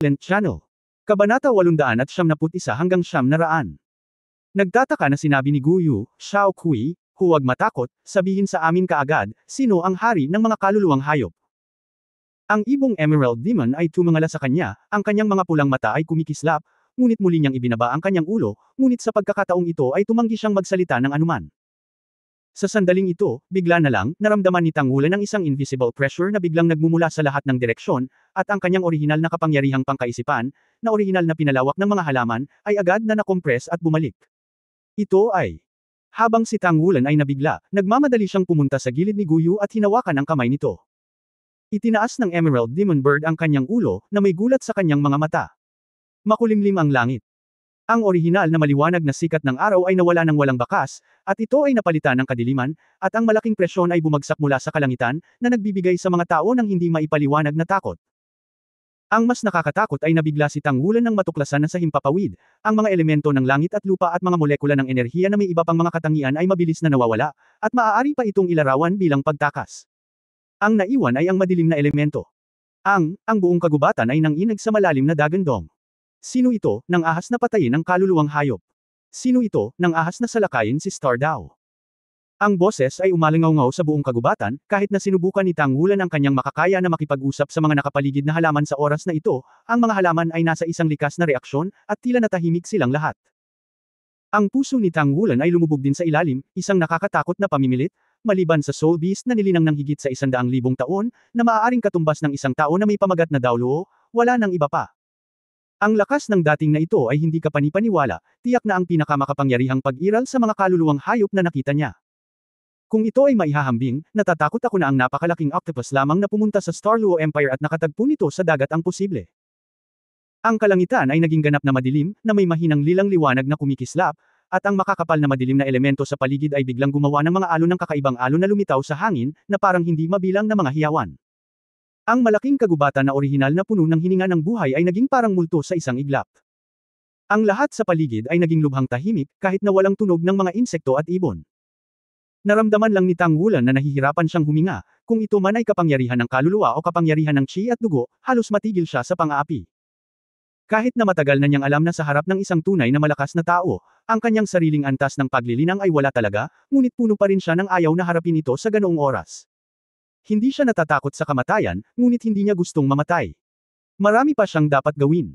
Lent Channel. Kabanata 871 hanggang 900. Nagtataka na sinabi ni Guyu, Xiao Kui, huwag matakot, sabihin sa amin kaagad, sino ang hari ng mga kaluluwang hayop. Ang ibong Emerald Demon ay tumingala sa kanya, ang kanyang mga pulang mata ay kumikislap, ngunit muli niyang ibinaba ang kanyang ulo, ngunit sa pagkakataong ito ay tumanggi siyang magsalita ng anuman. Sa sandaling ito, bigla na lang, naramdaman ni Tangulan ang isang invisible pressure na biglang nagmumula sa lahat ng direksyon, at ang kanyang orihinal na kapangyarihang pangkaisipan, na orihinal na pinalawak ng mga halaman, ay agad na nakompres at bumalik. Ito ay. Habang si Tangulan ay nabigla, nagmamadali siyang pumunta sa gilid ni Guyu at hinawakan ang kamay nito. Itinaas ng Emerald Demon Bird ang kanyang ulo, na may gulat sa kanyang mga mata. Makulimlim ang langit. Ang orihinal na maliwanag na sikat ng araw ay nawala ng walang bakas, at ito ay napalitan ng kadiliman, at ang malaking presyon ay bumagsak mula sa kalangitan, na nagbibigay sa mga tao ng hindi maipaliwanag na takot. Ang mas nakakatakot ay nabigla si Tangulan ng matuklasan na sa himpapawid, ang mga elemento ng langit at lupa at mga molekula ng enerhiya na may iba pang mga katangian ay mabilis na nawawala, at maaari pa itong ilarawan bilang pagtakas. Ang naiwan ay ang madilim na elemento. Ang buong kagubatan ay nanginag sa malalim na dagandong. Sino ito, nang ahas na patayin ang kaluluwang hayop? Sino ito, nang ahas na salakayin si Star Dao? Ang boses ay umalingaw-ngaw sa buong kagubatan, kahit na sinubukan ni Tangulan ang kanyang makakaya na makipag-usap sa mga nakapaligid na halaman sa oras na ito, ang mga halaman ay nasa isang likas na reaksyon, at tila natahimik silang lahat. Ang puso ni Tangulan ay lumubog din sa ilalim, isang nakakatakot na pamimilit, maliban sa Soul Beast na nilinang ng higit sa 100,000 taon, na maaaring katumbas ng isang tao na may pamagat na Daoluo, wala nang iba pa. Ang lakas ng dating na ito ay hindi kapanipaniwala, tiyak na ang pinakamakapangyarihang pag-iral sa mga kaluluwang hayop na nakita niya. Kung ito ay maihahambing, natatakot ako na ang napakalaking octopus lamang na pumunta sa Starluo Empire at nakatagpo nito sa dagat ang posible. Ang kalangitan ay naging ganap na madilim, na may mahinang lilang liwanag na kumikislap, at ang makakapal na madilim na elemento sa paligid ay biglang gumawa ng mga alon ng kakaibang alon na lumitaw sa hangin, na parang hindi mabilang na mga hiyawan. Ang malaking kagubatan na orihinal na puno ng hininga ng buhay ay naging parang multo sa isang iglap. Ang lahat sa paligid ay naging lubhang tahimik, kahit na walang tunog ng mga insekto at ibon. Naramdaman lang ni Tangulan na nahihirapan siyang huminga, kung ito man ay kapangyarihan ng kaluluwa o kapangyarihan ng chi at dugo, halos matigil siya sa pang-aapi. Kahit na matagal na niyang alam na sa harap ng isang tunay na malakas na tao, ang kanyang sariling antas ng paglilinang ay wala talaga, ngunit puno pa rin siya ng ayaw na harapin ito sa ganoong oras. Hindi siya natatakot sa kamatayan, ngunit hindi niya gustong mamatay. Marami pa siyang dapat gawin.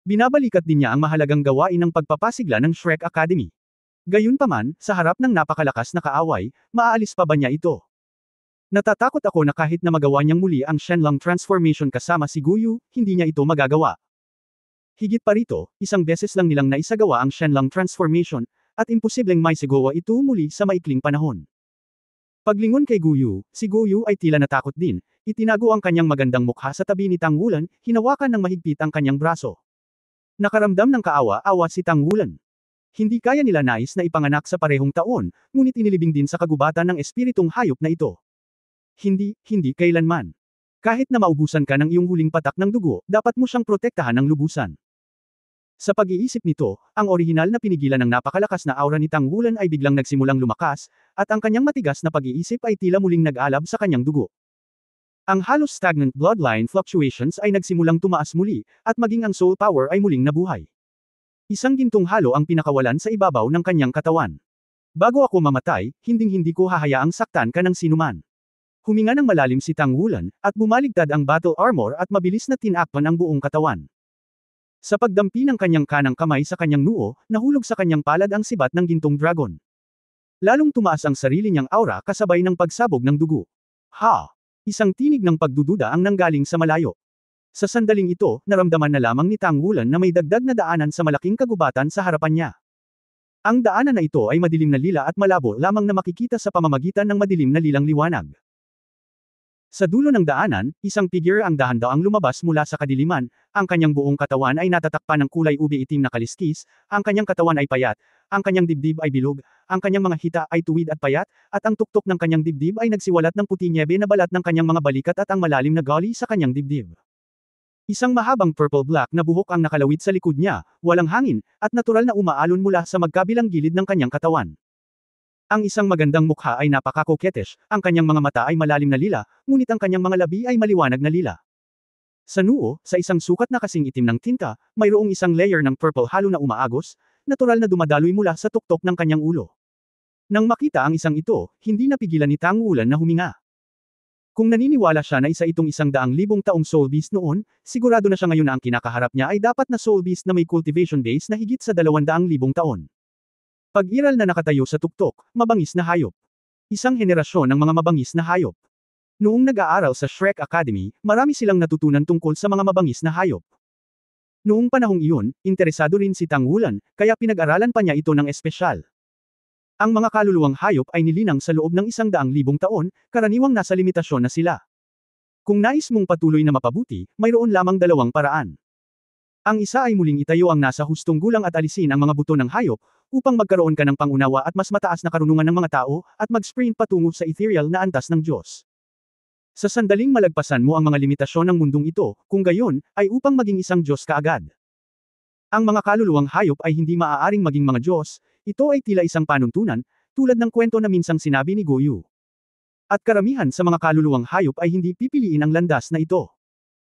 Binabalikat din niya ang mahalagang gawain ng pagpapasigla ng Shrek Academy. Gayunpaman, sa harap ng napakalakas na kaaway, maaalis pa ba niya ito? Natatakot ako na kahit na magawa niyang muli ang Shenlong transformation kasama si Guyu, hindi niya ito magagawa. Higit pa rito, isang beses lang nilang naisagawa ang Shenlong transformation, at imposibleng maisigawa ito muli sa maikling panahon. Paglingon kay Guyu, si Guyu ay tila natakot din, itinago ang kanyang magandang mukha sa tabi ni Tangulan, hinawakan ng mahigpit ang kanyang braso. Nakaramdam ng kaawa-awa si Tangulan. Hindi kaya nila nais na ipanganak sa parehong taon, ngunit inilibing din sa kagubatan ng espiritong hayop na ito. Hindi kailanman. Kahit na maubusan ka ng iyong huling patak ng dugo, dapat mo siyang protektahan ng lubusan. Sa pag-iisip nito, ang orihinal na pinigilan ng napakalakas na aura ni Tangulan ay biglang nagsimulang lumakas, at ang kanyang matigas na pag-iisip ay tila muling nag-alab sa kanyang dugo. Ang halos stagnant bloodline fluctuations ay nagsimulang tumaas muli, at maging ang soul power ay muling nabuhay. Isang gintong halo ang pinakawalan sa ibabaw ng kanyang katawan. Bago ako mamatay, hinding-hindi ko hahayaang saktan ka ng sinuman. Huminga ng malalim si Tangulan, at bumaligtad ang battle armor at mabilis na tinakpan ang buong katawan. Sa pagdampi ng kanyang kanang kamay sa kanyang noo, nahulog sa kanyang palad ang sibat ng gintong dragon. Lalong tumaas ang sarili niyang aura kasabay ng pagsabog ng dugo. Ha! Isang tinig ng pagdududa ang nanggaling sa malayo. Sa sandaling ito, naramdaman na lamang ni Tangulan na may dagdag na daanan sa malaking kagubatan sa harapan niya. Ang daanan na ito ay madilim na lila at malabo lamang na makikita sa pamamagitan ng madilim na lilang liwanag. Sa dulo ng daanan, isang figure ang dahan-daang lumabas mula sa kadiliman, ang kanyang buong katawan ay natatakpan ng kulay ube itim na kaliskis, ang kanyang katawan ay payat, ang kanyang dibdib ay bilog, ang kanyang mga hita ay tuwid at payat, at ang tuktok ng kanyang dibdib ay nagsiwalat ng puti nyebe na balat ng kanyang mga balikat at ang malalim na gully sa kanyang dibdib. Isang mahabang purple-black na buhok ang nakalawit sa likod niya, walang hangin, at natural na umaalon mula sa magkabilang gilid ng kanyang katawan. Ang isang magandang mukha ay napaka-coquettish, ang kanyang mga mata ay malalim na lila, ngunit ang kanyang mga labi ay maliwanag na lila. Sa noo, sa isang sukat na kasing itim ng tinta, mayroong isang layer ng purple halo na umaagos, natural na dumadaloy mula sa tuktok ng kanyang ulo. Nang makita ang isang ito, hindi napigilan ni Tang Wulan na huminga. Kung naniniwala siya na isa itong 100,000 taong Soul Beast noon, sigurado na siya ngayon na ang kinakaharap niya ay dapat na Soul Beast na may cultivation base na higit sa 200,000 taon. Pag-iral na nakatayo sa tuktok, mabangis na hayop. Isang henerasyon ng mga mabangis na hayop. Noong nag-aaral sa Shrek Academy, marami silang natutunan tungkol sa mga mabangis na hayop. Noong panahong iyon, interesado rin si Tang Wulan, kaya pinag-aralan pa niya ito ng espesyal. Ang mga kaluluwang hayop ay nilinang sa loob ng 100,000 taon, karaniwang nasa limitasyon na sila. Kung nais mong patuloy na mapabuti, mayroon lamang dalawang paraan. Ang isa ay muling itayo ang nasa hustong gulang at alisin ang mga buto ng hayop, upang magkaroon ka ng pangunawa at mas mataas na karunungan ng mga tao, at mag-sprint patungo sa ethereal na antas ng Diyos. Sa sandaling malagpasan mo ang mga limitasyon ng mundong ito, kung gayon, ay upang maging isang Diyos kaagad. Ang mga kaluluwang hayop ay hindi maaaring maging mga Diyos, ito ay tila isang panuntunan, tulad ng kwento na minsang sinabi ni Goyu. At karamihan sa mga kaluluwang hayop ay hindi pipiliin ang landas na ito.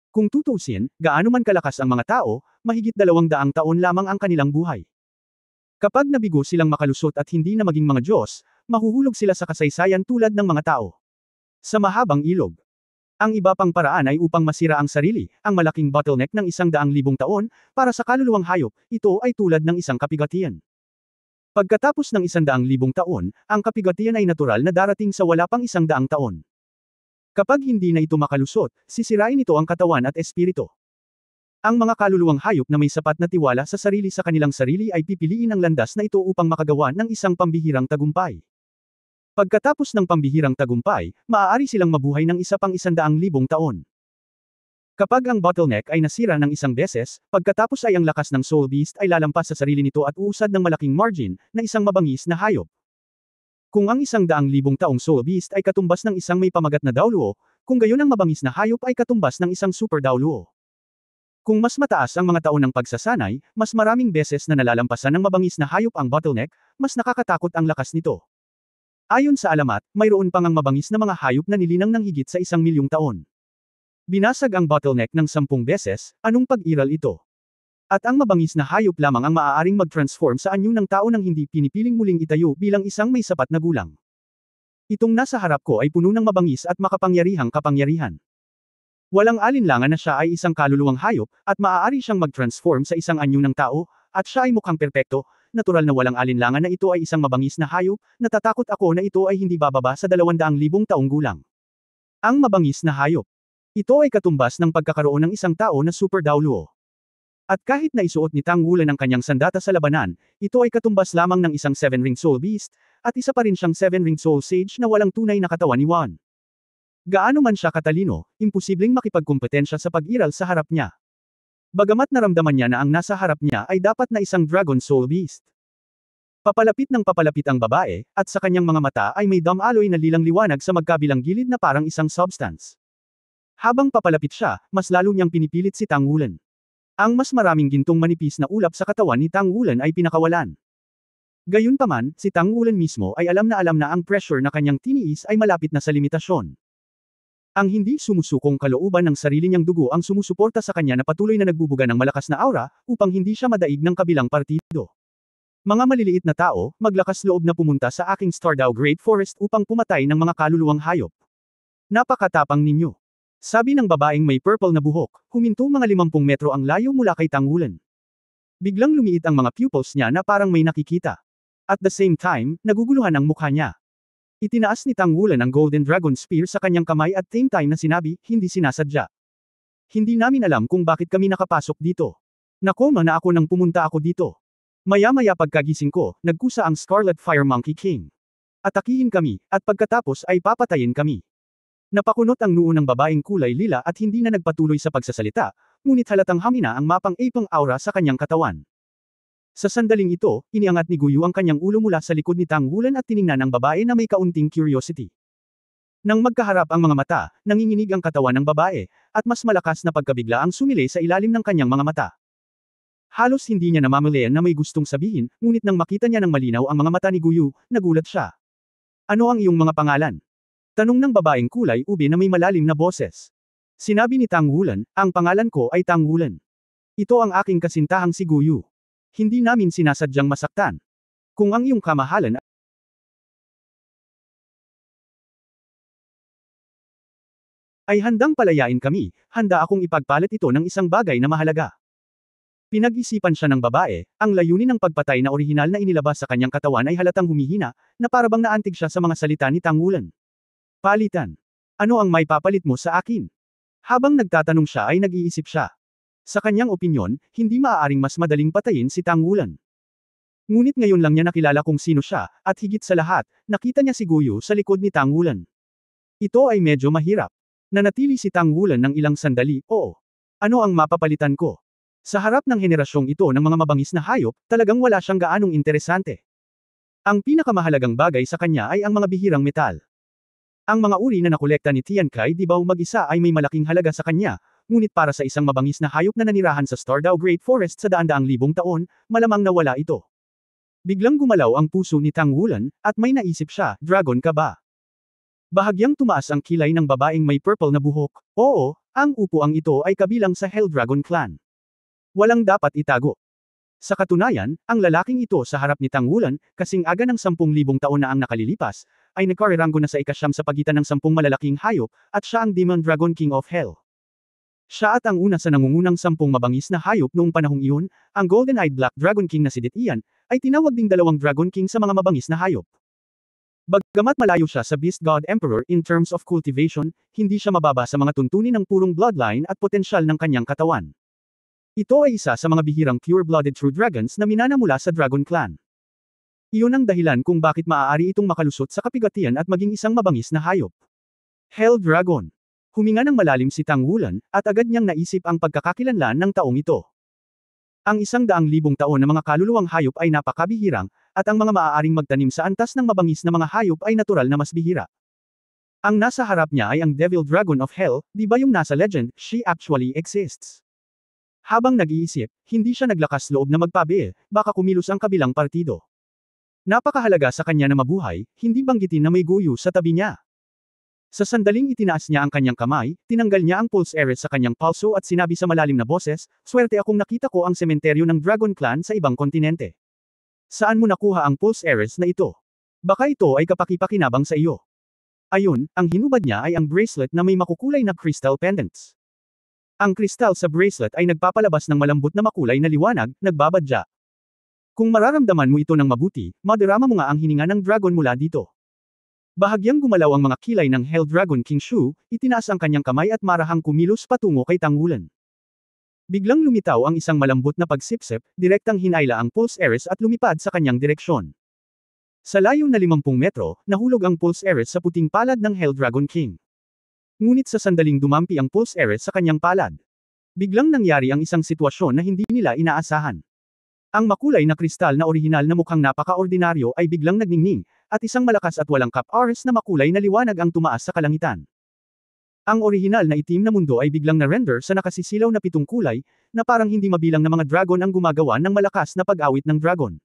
Kung tutuusin, gaano man kalakas ang mga tao, mahigit 200 taon lamang ang kanilang buhay. Kapag nabigo silang makalusot at hindi na maging mga Diyos, mahuhulog sila sa kasaysayan tulad ng mga tao. Sa mahabang ilog. Ang iba pang paraan ay upang masira ang sarili, ang malaking bottleneck ng 100,000 taon, para sa kaluluwang hayop, ito ay tulad ng isang kapigatian. Pagkatapos ng 100,000 taon, ang kapigatian ay natural na darating sa wala pang 100 taon. Kapag hindi na ito makalusot, sisirain ito ang katawan at espiritu. Ang mga kaluluwang hayop na may sapat na tiwala sa kanilang sarili ay pipiliin ang landas na ito upang makagawa ng isang pambihirang tagumpay. Pagkatapos ng pambihirang tagumpay, maaari silang mabuhay ng isa pang 100,000 taon. Kapag ang bottleneck ay nasira ng isang beses, pagkatapos ay ang lakas ng Soul Beast ay lalampas sa sarili nito at uusad ng malaking margin, na isang mabangis na hayop. Kung ang 100,000 taong Soul Beast ay katumbas ng isang may pamagat na Daoluo, kung gayon ang mabangis na hayop ay katumbas ng isang Super Daoluo. Kung mas mataas ang mga taon ng pagsasanay, mas maraming beses na nalalampasan ng mabangis na hayop ang bottleneck, mas nakakatakot ang lakas nito. Ayon sa alamat, mayroon pang ang mabangis na mga hayop na nilinang ng higit sa 1,000,000 taon. Binasag ang bottleneck ng 10 beses, anong pag-iral ito? At ang mabangis na hayop lamang ang maaaring mag-transform sa anyo ng tao nang hindi pinipiling muling itayo bilang isang may sapat na gulang. Itong nasa harap ko ay puno ng mabangis at makapangyarihang kapangyarihan. Walang alinlangan na siya ay isang kaluluwang hayop, at maaari siyang mag-transform sa isang anyo ng tao, at siya ay mukhang perpekto. Natural na walang alinlangan na ito ay isang mabangis na hayop, natatakot ako na ito ay hindi bababa sa 200,000 taong gulang. Ang mabangis na hayop. Ito ay katumbas ng pagkakaroon ng isang tao na Super Daoluo. At kahit na isuot ni Tang Wulan ang kanyang sandata sa labanan, ito ay katumbas lamang ng isang 7-ring Soul Beast, at isa pa rin siyang 7-ring Soul Sage na walang tunay na katawan ni Wan. Gaano man siya katalino, imposibleng makipagkumpetensya sa pag-iral sa harap niya. Bagamat naramdaman niya na ang nasa harap niya ay dapat na isang Dragon Soul Beast. Papalapit ng papalapit ang babae, at sa kanyang mga mata ay may damaloy na lilang liwanag sa magkabilang gilid na parang isang substance. Habang papalapit siya, mas lalo niyang pinipilit si Tang Wulan. Ang mas maraming gintong manipis na ulap sa katawan ni Tang Wulan ay pinakawalan. Gayunpaman, si Tang Wulan mismo ay alam na ang pressure na kanyang tiniis ay malapit na sa limitasyon. Ang hindi sumusukong kalooban ng sarili niyang dugo ang sumusuporta sa kanya na patuloy na nagbubuga ng malakas na aura, upang hindi siya madaig ng kabilang partido. Mga maliliit na tao, maglakas loob na pumunta sa aking Stardew Great Forest upang pumatay ng mga kaluluwang hayop. Napakatapang ninyo. Sabi ng babaeng may purple na buhok, huminto mga 50 metro ang layo mula kay Tang Wulan. Biglang lumiit ang mga pupils niya na parang may nakikita. At the same time, naguguluhan ang mukha niya. Itinaas ni Tang Wulan ang Golden Dragon Spear sa kanyang kamay at same time na sinabi, hindi sinasadya. Hindi namin alam kung bakit kami nakapasok dito. Nakoma na ako nang pumunta ako dito. Maya-maya pagkagising ko, nagkusa ang Scarlet Fire Monkey King. Atakihin kami, at pagkatapos ay papatayin kami. Napakunot ang noo ng babaeng kulay lila at hindi na nagpatuloy sa pagsasalita, ngunit halatang hamina ang mapang-apang aura sa kanyang katawan. Sa sandaling ito, iniangat ni Goyu ang kanyang ulo mula sa likod ni Tang Wulan at tiningnan ang babae na may kaunting curiosity. Nang magkaharap ang mga mata, nanginginig ang katawan ng babae, at mas malakas na pagkabigla ang sumilay sa ilalim ng kanyang mga mata. Halos hindi niya namamalayan na may gustong sabihin, ngunit nang makita niya ng malinaw ang mga mata ni Goyu, nagulat siya. Ano ang iyong mga pangalan? Tanong ng babaeng kulay ube na may malalim na boses. Sinabi ni Tang Wulan, ang pangalan ko ay Tang Wulan. Ito ang aking kasintahang si Guyu. Hindi namin sinasadyang masaktan. Kung ang iyong kamahalan ay handang palayain kami, handa akong ipagpalit ito ng isang bagay na mahalaga. Pinag-isipan siya ng babae, ang layunin ng pagpatay na orihinal na inilabas sa kanyang katawan ay halatang humihina, na parabang naantig siya sa mga salita ni Tang Wulan. Palitan. Ano ang may papalit mo sa akin? Habang nagtatanong siya ay nag-iisip siya. Sa kanyang opinyon, hindi maaaring mas madaling patayin si Tang Wulan. Ngunit ngayon lang niya nakilala kung sino siya, at higit sa lahat, nakita niya si Guyu sa likod ni Tang Wulan. Ito ay medyo mahirap. Nanatili si Tang Wulan ng ilang sandali, oo. Ano ang mapapalitan ko? Sa harap ng henerasyong ito ng mga mabangis na hayop, talagang wala siyang gaanong interesante. Ang pinakamahalagang bagay sa kanya ay ang mga bihirang metal. Ang mga uri na nakolekta ni Tian Kai Dibao mag-isa ay may malaking halaga sa kanya, ngunit para sa isang mabangis na hayop na nanirahan sa Stardao Great Forest sa daan-daang libong taon, malamang nawala ito. Biglang gumalaw ang puso ni Tang Wulan, at may naisip siya, dragon ka ba? Bahagyang tumaas ang kilay ng babaeng may purple na buhok, oo, ang upuang ito ay kabilang sa Hell Dragon Clan. Walang dapat itago. Sa katunayan, ang lalaking ito sa harap ni Tang Wulan, kasing aga ng 10,000 taon na ang nakalilipas, ay nagkariranggo na sa ikasyam sa pagitan ng 10 malalaking hayop, at siya ang Demon Dragon King of Hell. Siya at ang una sa nangungunang 10 mabangis na hayop noong panahong iyon, ang Golden-Eyed Black Dragon King na si Detian, ay tinawag ding dalawang Dragon King sa mga mabangis na hayop. Bagamat malayo siya sa Beast God Emperor in terms of cultivation, hindi siya mababa sa mga tuntunin ng purong bloodline at potensyal ng kanyang katawan. Ito ay isa sa mga bihirang pure-blooded true dragons na minana mula sa Dragon Clan. Iyon ang dahilan kung bakit maaari itong makalusot sa kapigatian at maging isang mabangis na hayop. Hell Dragon. Huminga ng malalim si Tang Wulan, at agad niyang naisip ang pagkakakilanlan ng taong ito. Ang 100,000 taon na mga kaluluwang hayop ay napakabihirang, at ang mga maaaring magtanim sa antas ng mabangis na mga hayop ay natural na mas bihira. Ang nasa harap niya ay ang Devil Dragon of Hell, di ba yung nasa legend, she actually exists. Habang nag-iisip, hindi siya naglakas loob na magpabil, baka kumilos ang kabilang partido. Napakahalaga sa kanya na mabuhay, hindi banggitin na may Guyu sa tabi niya. Sa sandaling itinaas niya ang kanyang kamay, tinanggal niya ang pulse eres sa kanyang palso at sinabi sa malalim na boses, swerte akong nakita ko ang sementeryo ng Dragon Clan sa ibang kontinente. Saan mo nakuha ang pulse eres na ito? Baka ito ay kapaki-pakinabang sa iyo. Ayun, ang hinubad niya ay ang bracelet na may makukulay na crystal pendants. Ang kristal sa bracelet ay nagpapalabas ng malambot na makulay na liwanag, nagbabadya. Kung mararamdaman mo ito ng mabuti, madarama mo nga ang hininga ng dragon mula dito. Bahagyang gumalaw ang mga kilay ng Hell Dragon King Shu, itinaas ang kanyang kamay at marahang kumilos patungo kay Tang Wulan. Biglang lumitaw ang isang malambot na pagsipsip, direktang hinayla ang pulse eres at lumipad sa kanyang direksyon. Sa layo na 50 metro, nahulog ang pulse eres sa puting palad ng Hell Dragon King. Ngunit sa sandaling dumampi ang pulse eres sa kanyang palad. Biglang nangyari ang isang sitwasyon na hindi nila inaasahan. Ang makulay na kristal na orihinal na mukhang napaka-ordinaryo ay biglang nagningning, at isang malakas at walang cap-ars na makulay na liwanag ang tumaas sa kalangitan. Ang orihinal na itim na mundo ay biglang na-render sa nakasisilaw na 7 kulay, na parang hindi mabilang na mga dragon ang gumagawa ng malakas na pag-awit ng dragon.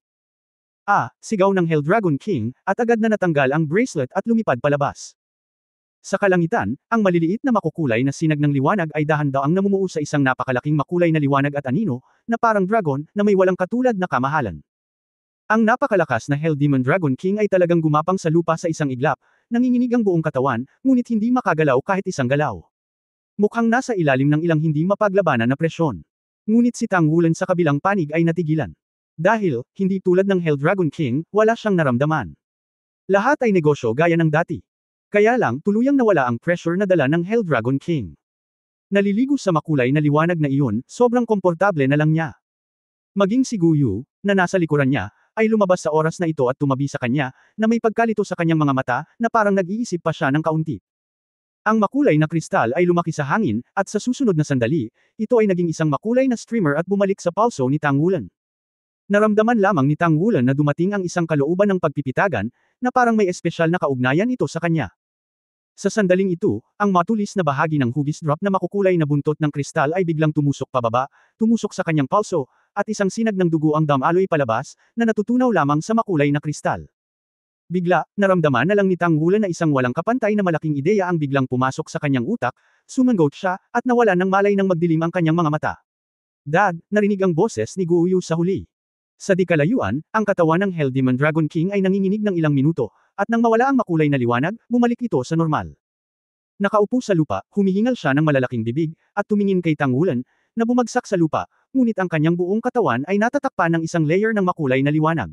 Sigaw ng Hell Dragon King, at agad na natanggal ang bracelet at lumipad palabas. Sa kalangitan, ang maliliit na makukulay na sinag ng liwanag ay dahan-daang namumuo sa isang napakalaking makulay na liwanag at anino, na parang dragon, na may walang katulad na kamahalan. Ang napakalakas na Hell Demon Dragon King ay talagang gumapang sa lupa sa isang iglap, nanginginig ang buong katawan, ngunit hindi makagalaw kahit isang galaw. Mukhang nasa ilalim ng ilang hindi mapaglabanan na presyon. Ngunit si Tang Wulan sa kabilang panig ay natigilan. Dahil, hindi tulad ng Hell Dragon King, wala siyang naramdaman. Lahat ay negosyo gaya ng dati. Kaya lang, tuluyang nawala ang pressure na dala ng Hell Dragon King. Naliligo sa makulay na liwanag na iyon, sobrang komportable na lang niya. Maging si Guyu, na nasa likuran niya, ay lumabas sa oras na ito at tumabi sa kanya, na may pagkalito sa kanyang mga mata, na parang nag-iisip pa siya ng kaunti. Ang makulay na kristal ay lumaki sa hangin, at sa susunod na sandali, ito ay naging isang makulay na streamer at bumalik sa palso ni Tang Wulan. Naramdaman lamang ni Tang Wulan na dumating ang isang kalooban ng pagpipitagan, na parang may espesyal na kaugnayan ito sa kanya. Sa sandaling ito, ang matulis na bahagi ng hugis drop na makukulay na buntot ng kristal ay biglang tumusok pababa, tumusok sa kanyang palso, at isang sinag ng dugo ang damaloy palabas, na natutunaw lamang sa makulay na kristal. Bigla, naramdaman na lang ni Tang Wulan na isang walang kapantay na malaking ideya ang biglang pumasok sa kanyang utak, sumangot siya, at nawalan ng malay nang magdilim ang kanyang mga mata. Dad, narinig ang boses ni Guyu sa huli. Sa di kalayuan, ang katawan ng Hell Demon Dragon King ay nanginginig ng ilang minuto, at nang mawala ang makulay na liwanag, bumalik ito sa normal. Nakaupo sa lupa, humihingal siya ng malalaking bibig, at tumingin kay Tang Wulan, na bumagsak sa lupa, ngunit ang kanyang buong katawan ay natatakpan ng isang layer ng makulay na liwanag.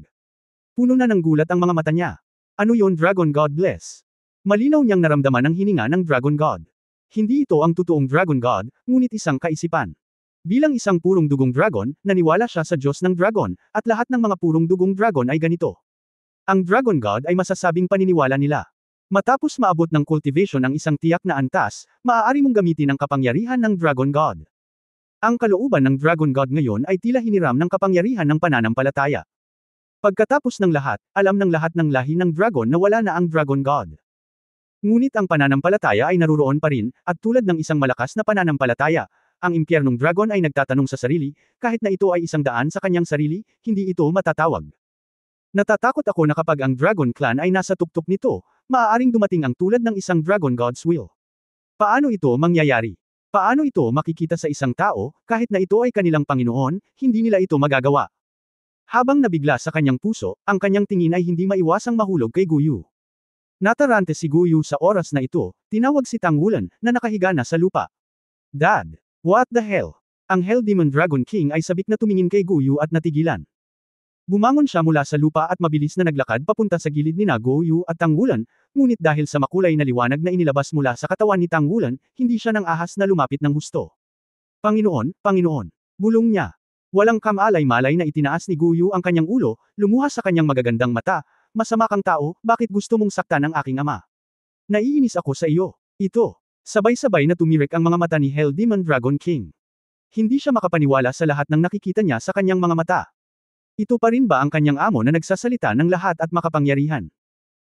Puno na ng gulat ang mga mata niya. Ano yon, Dragon God bless? Malinaw niyang naramdaman ang hininga ng Dragon God. Hindi ito ang totoong Dragon God, ngunit isang kaisipan. Bilang isang purong dugong dragon, naniwala siya sa Diyos ng dragon, at lahat ng mga purong dugong dragon ay ganito. Ang Dragon God ay masasabing paniniwala nila. Matapos maabot ng cultivation ang isang tiyak na antas, maaari mong gamitin ang kapangyarihan ng Dragon God. Ang kalooban ng Dragon God ngayon ay tila hiniram ng kapangyarihan ng pananampalataya. Pagkatapos ng lahat, alam ng lahat ng lahi ng dragon na wala na ang Dragon God. Ngunit ang pananampalataya ay naruroon pa rin, at tulad ng isang malakas na pananampalataya, ang impyernong dragon ay nagtatanong sa sarili, kahit na ito ay isang daan sa kanyang sarili, hindi ito matatawag. Natatakot ako na kapag ang Dragon Clan ay nasa tuktok nito, maaaring dumating ang tulad ng isang Dragon God's will. Paano ito mangyayari? Paano ito makikita sa isang tao, kahit na ito ay kanilang Panginoon, hindi nila ito magagawa? Habang nabigla sa kanyang puso, ang kanyang tingin ay hindi maiwasang mahulog kay Guyu. Natarante si Guyu sa oras na ito, tinawag si Tang Wulan, na nakahiga na sa lupa. Dad! What the hell? Ang Hell Demon Dragon King ay sabik na tumingin kay Guyu at natigilan. Bumangon siya mula sa lupa at mabilis na naglakad papunta sa gilid ni Guyu at Tang Wulan, ngunit dahil sa makulay na liwanag na inilabas mula sa katawan ni Tang Wulan, hindi siya nang ahas na lumapit ng husto. Panginoon, Panginoon! Bulong niya. Walang kamalay-malay na itinaas ni Guyu ang kanyang ulo, lumuha sa kanyang magagandang mata, masama kang tao, bakit gusto mong saktan ang aking ama? Naiinis ako sa iyo. Ito. Sabay-sabay na tumirik ang mga mata ni Hell Demon Dragon King. Hindi siya makapaniwala sa lahat ng nakikita niya sa kanyang mga mata. Ito pa rin ba ang kanyang amo na nagsasalita ng lahat at makapangyarihan?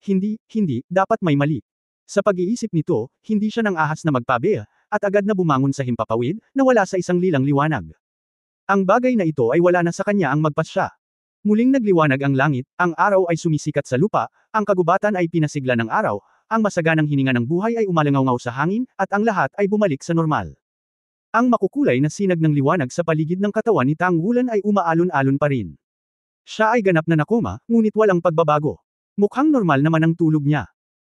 Hindi, dapat may mali. Sa pag-iisip nito, hindi siya nang ahas na magpabeya, at agad na bumangon sa himpapawid, na wala sa isang lilang liwanag. Ang bagay na ito ay wala na sa kanya ang magpasya. Muling nagliwanag ang langit, ang araw ay sumisikat sa lupa, ang kagubatan ay pinasigla ng araw, ang masaganang hininga ng buhay ay umalangaw sa hangin, at ang lahat ay bumalik sa normal. Ang makukulay na sinag ng liwanag sa paligid ng katawan ni Tang Wulan ay umaalon-alon pa rin. Siya ay ganap na nakoma, ngunit walang pagbabago. Mukhang normal naman ang tulog niya.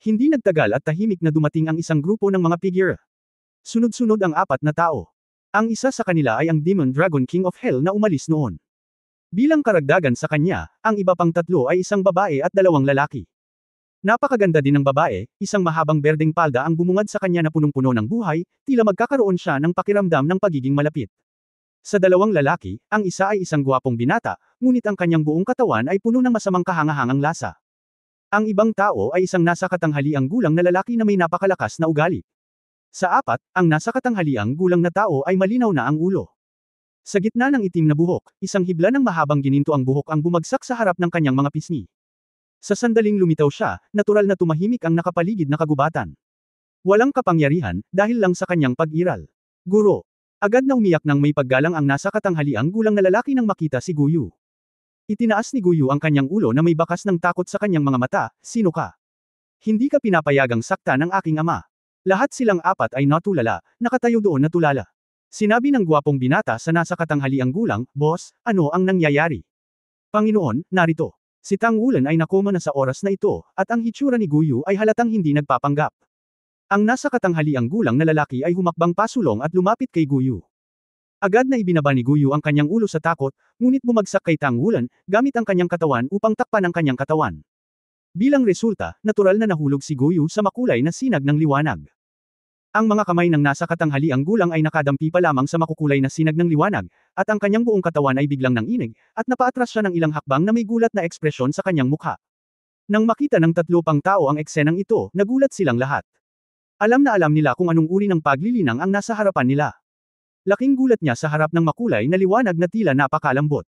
Hindi nagtagal at tahimik na dumating ang isang grupo ng mga figure. Sunod-sunod ang 4 na tao. Ang isa sa kanila ay ang Demon Dragon King of Hell na umalis noon. Bilang karagdagan sa kanya, ang iba pang 3 ay isang babae at 2 lalaki. Napakaganda din ng babae, isang mahabang berdeng palda ang bumungad sa kanya na punong-puno ng buhay, tila magkakaroon siya ng pakiramdam ng pagiging malapit. Sa 2 lalaki, ang isa ay isang gwapong binata, ngunit ang kanyang buong katawan ay puno ng masamang kahangahangang lasa. Ang ibang tao ay isang nasa katanghaliang gulang na lalaki na may napakalakas na ugali. Sa 4, ang nasa katanghaliang gulang na tao ay malinaw na ang ulo. Sa gitna ng itim na buhok, isang hibla ng mahabang gininto ang buhok ang bumagsak sa harap ng kanyang mga pisngi. Sa sandaling lumitaw siya, natural na tumahimik ang nakapaligid na kagubatan. Walang kapangyarihan, dahil lang sa kanyang pag-iral. Guro. Agad na umiyak nang may paggalang ang nasa katanghaliang gulang na lalaki nang makita si Guyu. Itinaas ni Guyu ang kanyang ulo na may bakas ng takot sa kanyang mga mata, sino ka? Hindi ka pinapayagang sakta ng aking ama. Lahat silang 4 ay natulala, nakatayo doon na tulala. Sinabi ng gwapong binata sa nasa katanghaliang gulang, Boss, ano ang nangyayari? Panginoon, narito. Si Tang Wulan ay nakoma na sa oras na ito, at ang hitsura ni Guyu ay halatang hindi nagpapanggap. Ang nasa katanghaliang gulang na lalaki ay humakbang pasulong at lumapit kay Guyu. Agad na ibinaba ni Guyu ang kanyang ulo sa takot, ngunit bumagsak kay Tang Wulan, gamit ang kanyang katawan upang takpan ang kanyang katawan. Bilang resulta, natural na nahulog si Guyu sa makulay na sinag ng liwanag. Ang mga kamay ng nasa katanghaliang gulang ay nakadampi pa lamang sa makukulay na sinag ng liwanag, at ang kanyang buong katawan ay biglang nanginig, at napaatras siya ng ilang hakbang na may gulat na ekspresyon sa kanyang mukha. Nang makita ng 3 pang tao ang eksenang ito, nagulat silang lahat. Alam na alam nila kung anong uri ng paglilinang ang nasa harapan nila. Laking gulat niya sa harap ng makulay na liwanag na tila napakalambot.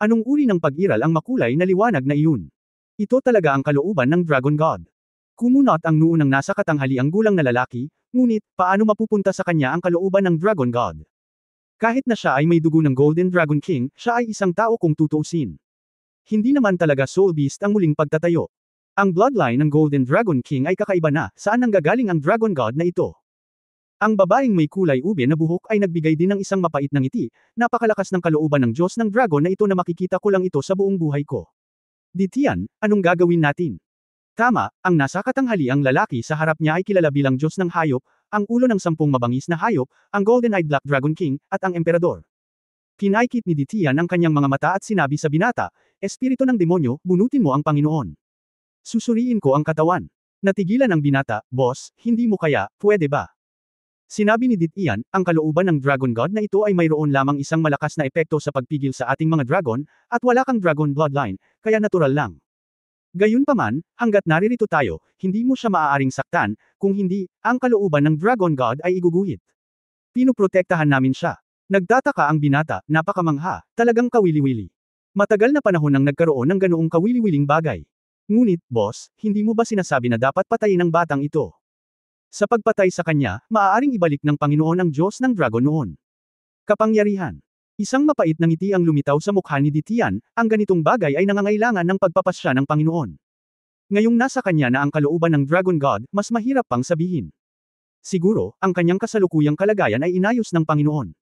Anong uri ng pag-iral ang makulay na liwanag na iyon? Ito talaga ang kalooban ng Dragon God. Kumunot ang noo ng nasa katanghaliang gulang na lalaki, ngunit, paano mapupunta sa kanya ang kalooban ng Dragon God? Kahit na siya ay may dugo ng Golden Dragon King, siya ay isang tao kung tutuusin. Hindi naman talaga Soul Beast ang muling pagtatayo. Ang bloodline ng Golden Dragon King ay kakaiba na, saan nanggagaling ang Dragon God na ito? Ang babaeng may kulay ube na buhok ay nagbigay din ng isang mapait na ngiti, napakalakas ng kalooban ng Diyos ng Dragon na ito na makikita ko lang ito sa buong buhay ko. Ditian, anong gagawin natin? Tama, ang nasa katanghaliang lalaki sa harap niya ay kilala bilang Diyos ng hayop, ang ulo ng 10 mabangis na hayop, ang Golden-Eyed Black Dragon King, at ang Emperador. Pinaikit ni Ditian ang kanyang mga mata at sinabi sa binata, Espiritu ng demonyo, bunutin mo ang Panginoon. Susuriin ko ang katawan. Natigilan ang binata, Boss, hindi mo kaya, pwede ba? Sinabi ni Ditian, ang kalooban ng Dragon God na ito ay mayroon lamang isang malakas na epekto sa pagpigil sa ating mga dragon, at wala kang dragon bloodline, kaya natural lang. Gayunpaman, hanggat naririto tayo, hindi mo siya maaaring saktan, kung hindi, ang kalooban ng Dragon God ay iguguhit. Pinuprotektahan namin siya. Nagtataka ang binata, napakamangha, talagang kawili-wili. Matagal na panahon nang nagkaroon ng ganoong kawili-wiling bagay. Ngunit, boss, hindi mo ba sinasabi na dapat patayin ang batang ito? Sa pagpatay sa kanya, maaaring ibalik ng Panginoon ang Diyos ng Dragon noon. Kapangyarihan. Isang mapait na ngiti ang lumitaw sa mukha ni Ditian, ang ganitong bagay ay nangangailangan ng pagpapasya ng Panginoon. Ngayong nasa kanya na ang kalooban ng Dragon God, mas mahirap pang sabihin. Siguro, ang kanyang kasalukuyang kalagayan ay inayos ng Panginoon.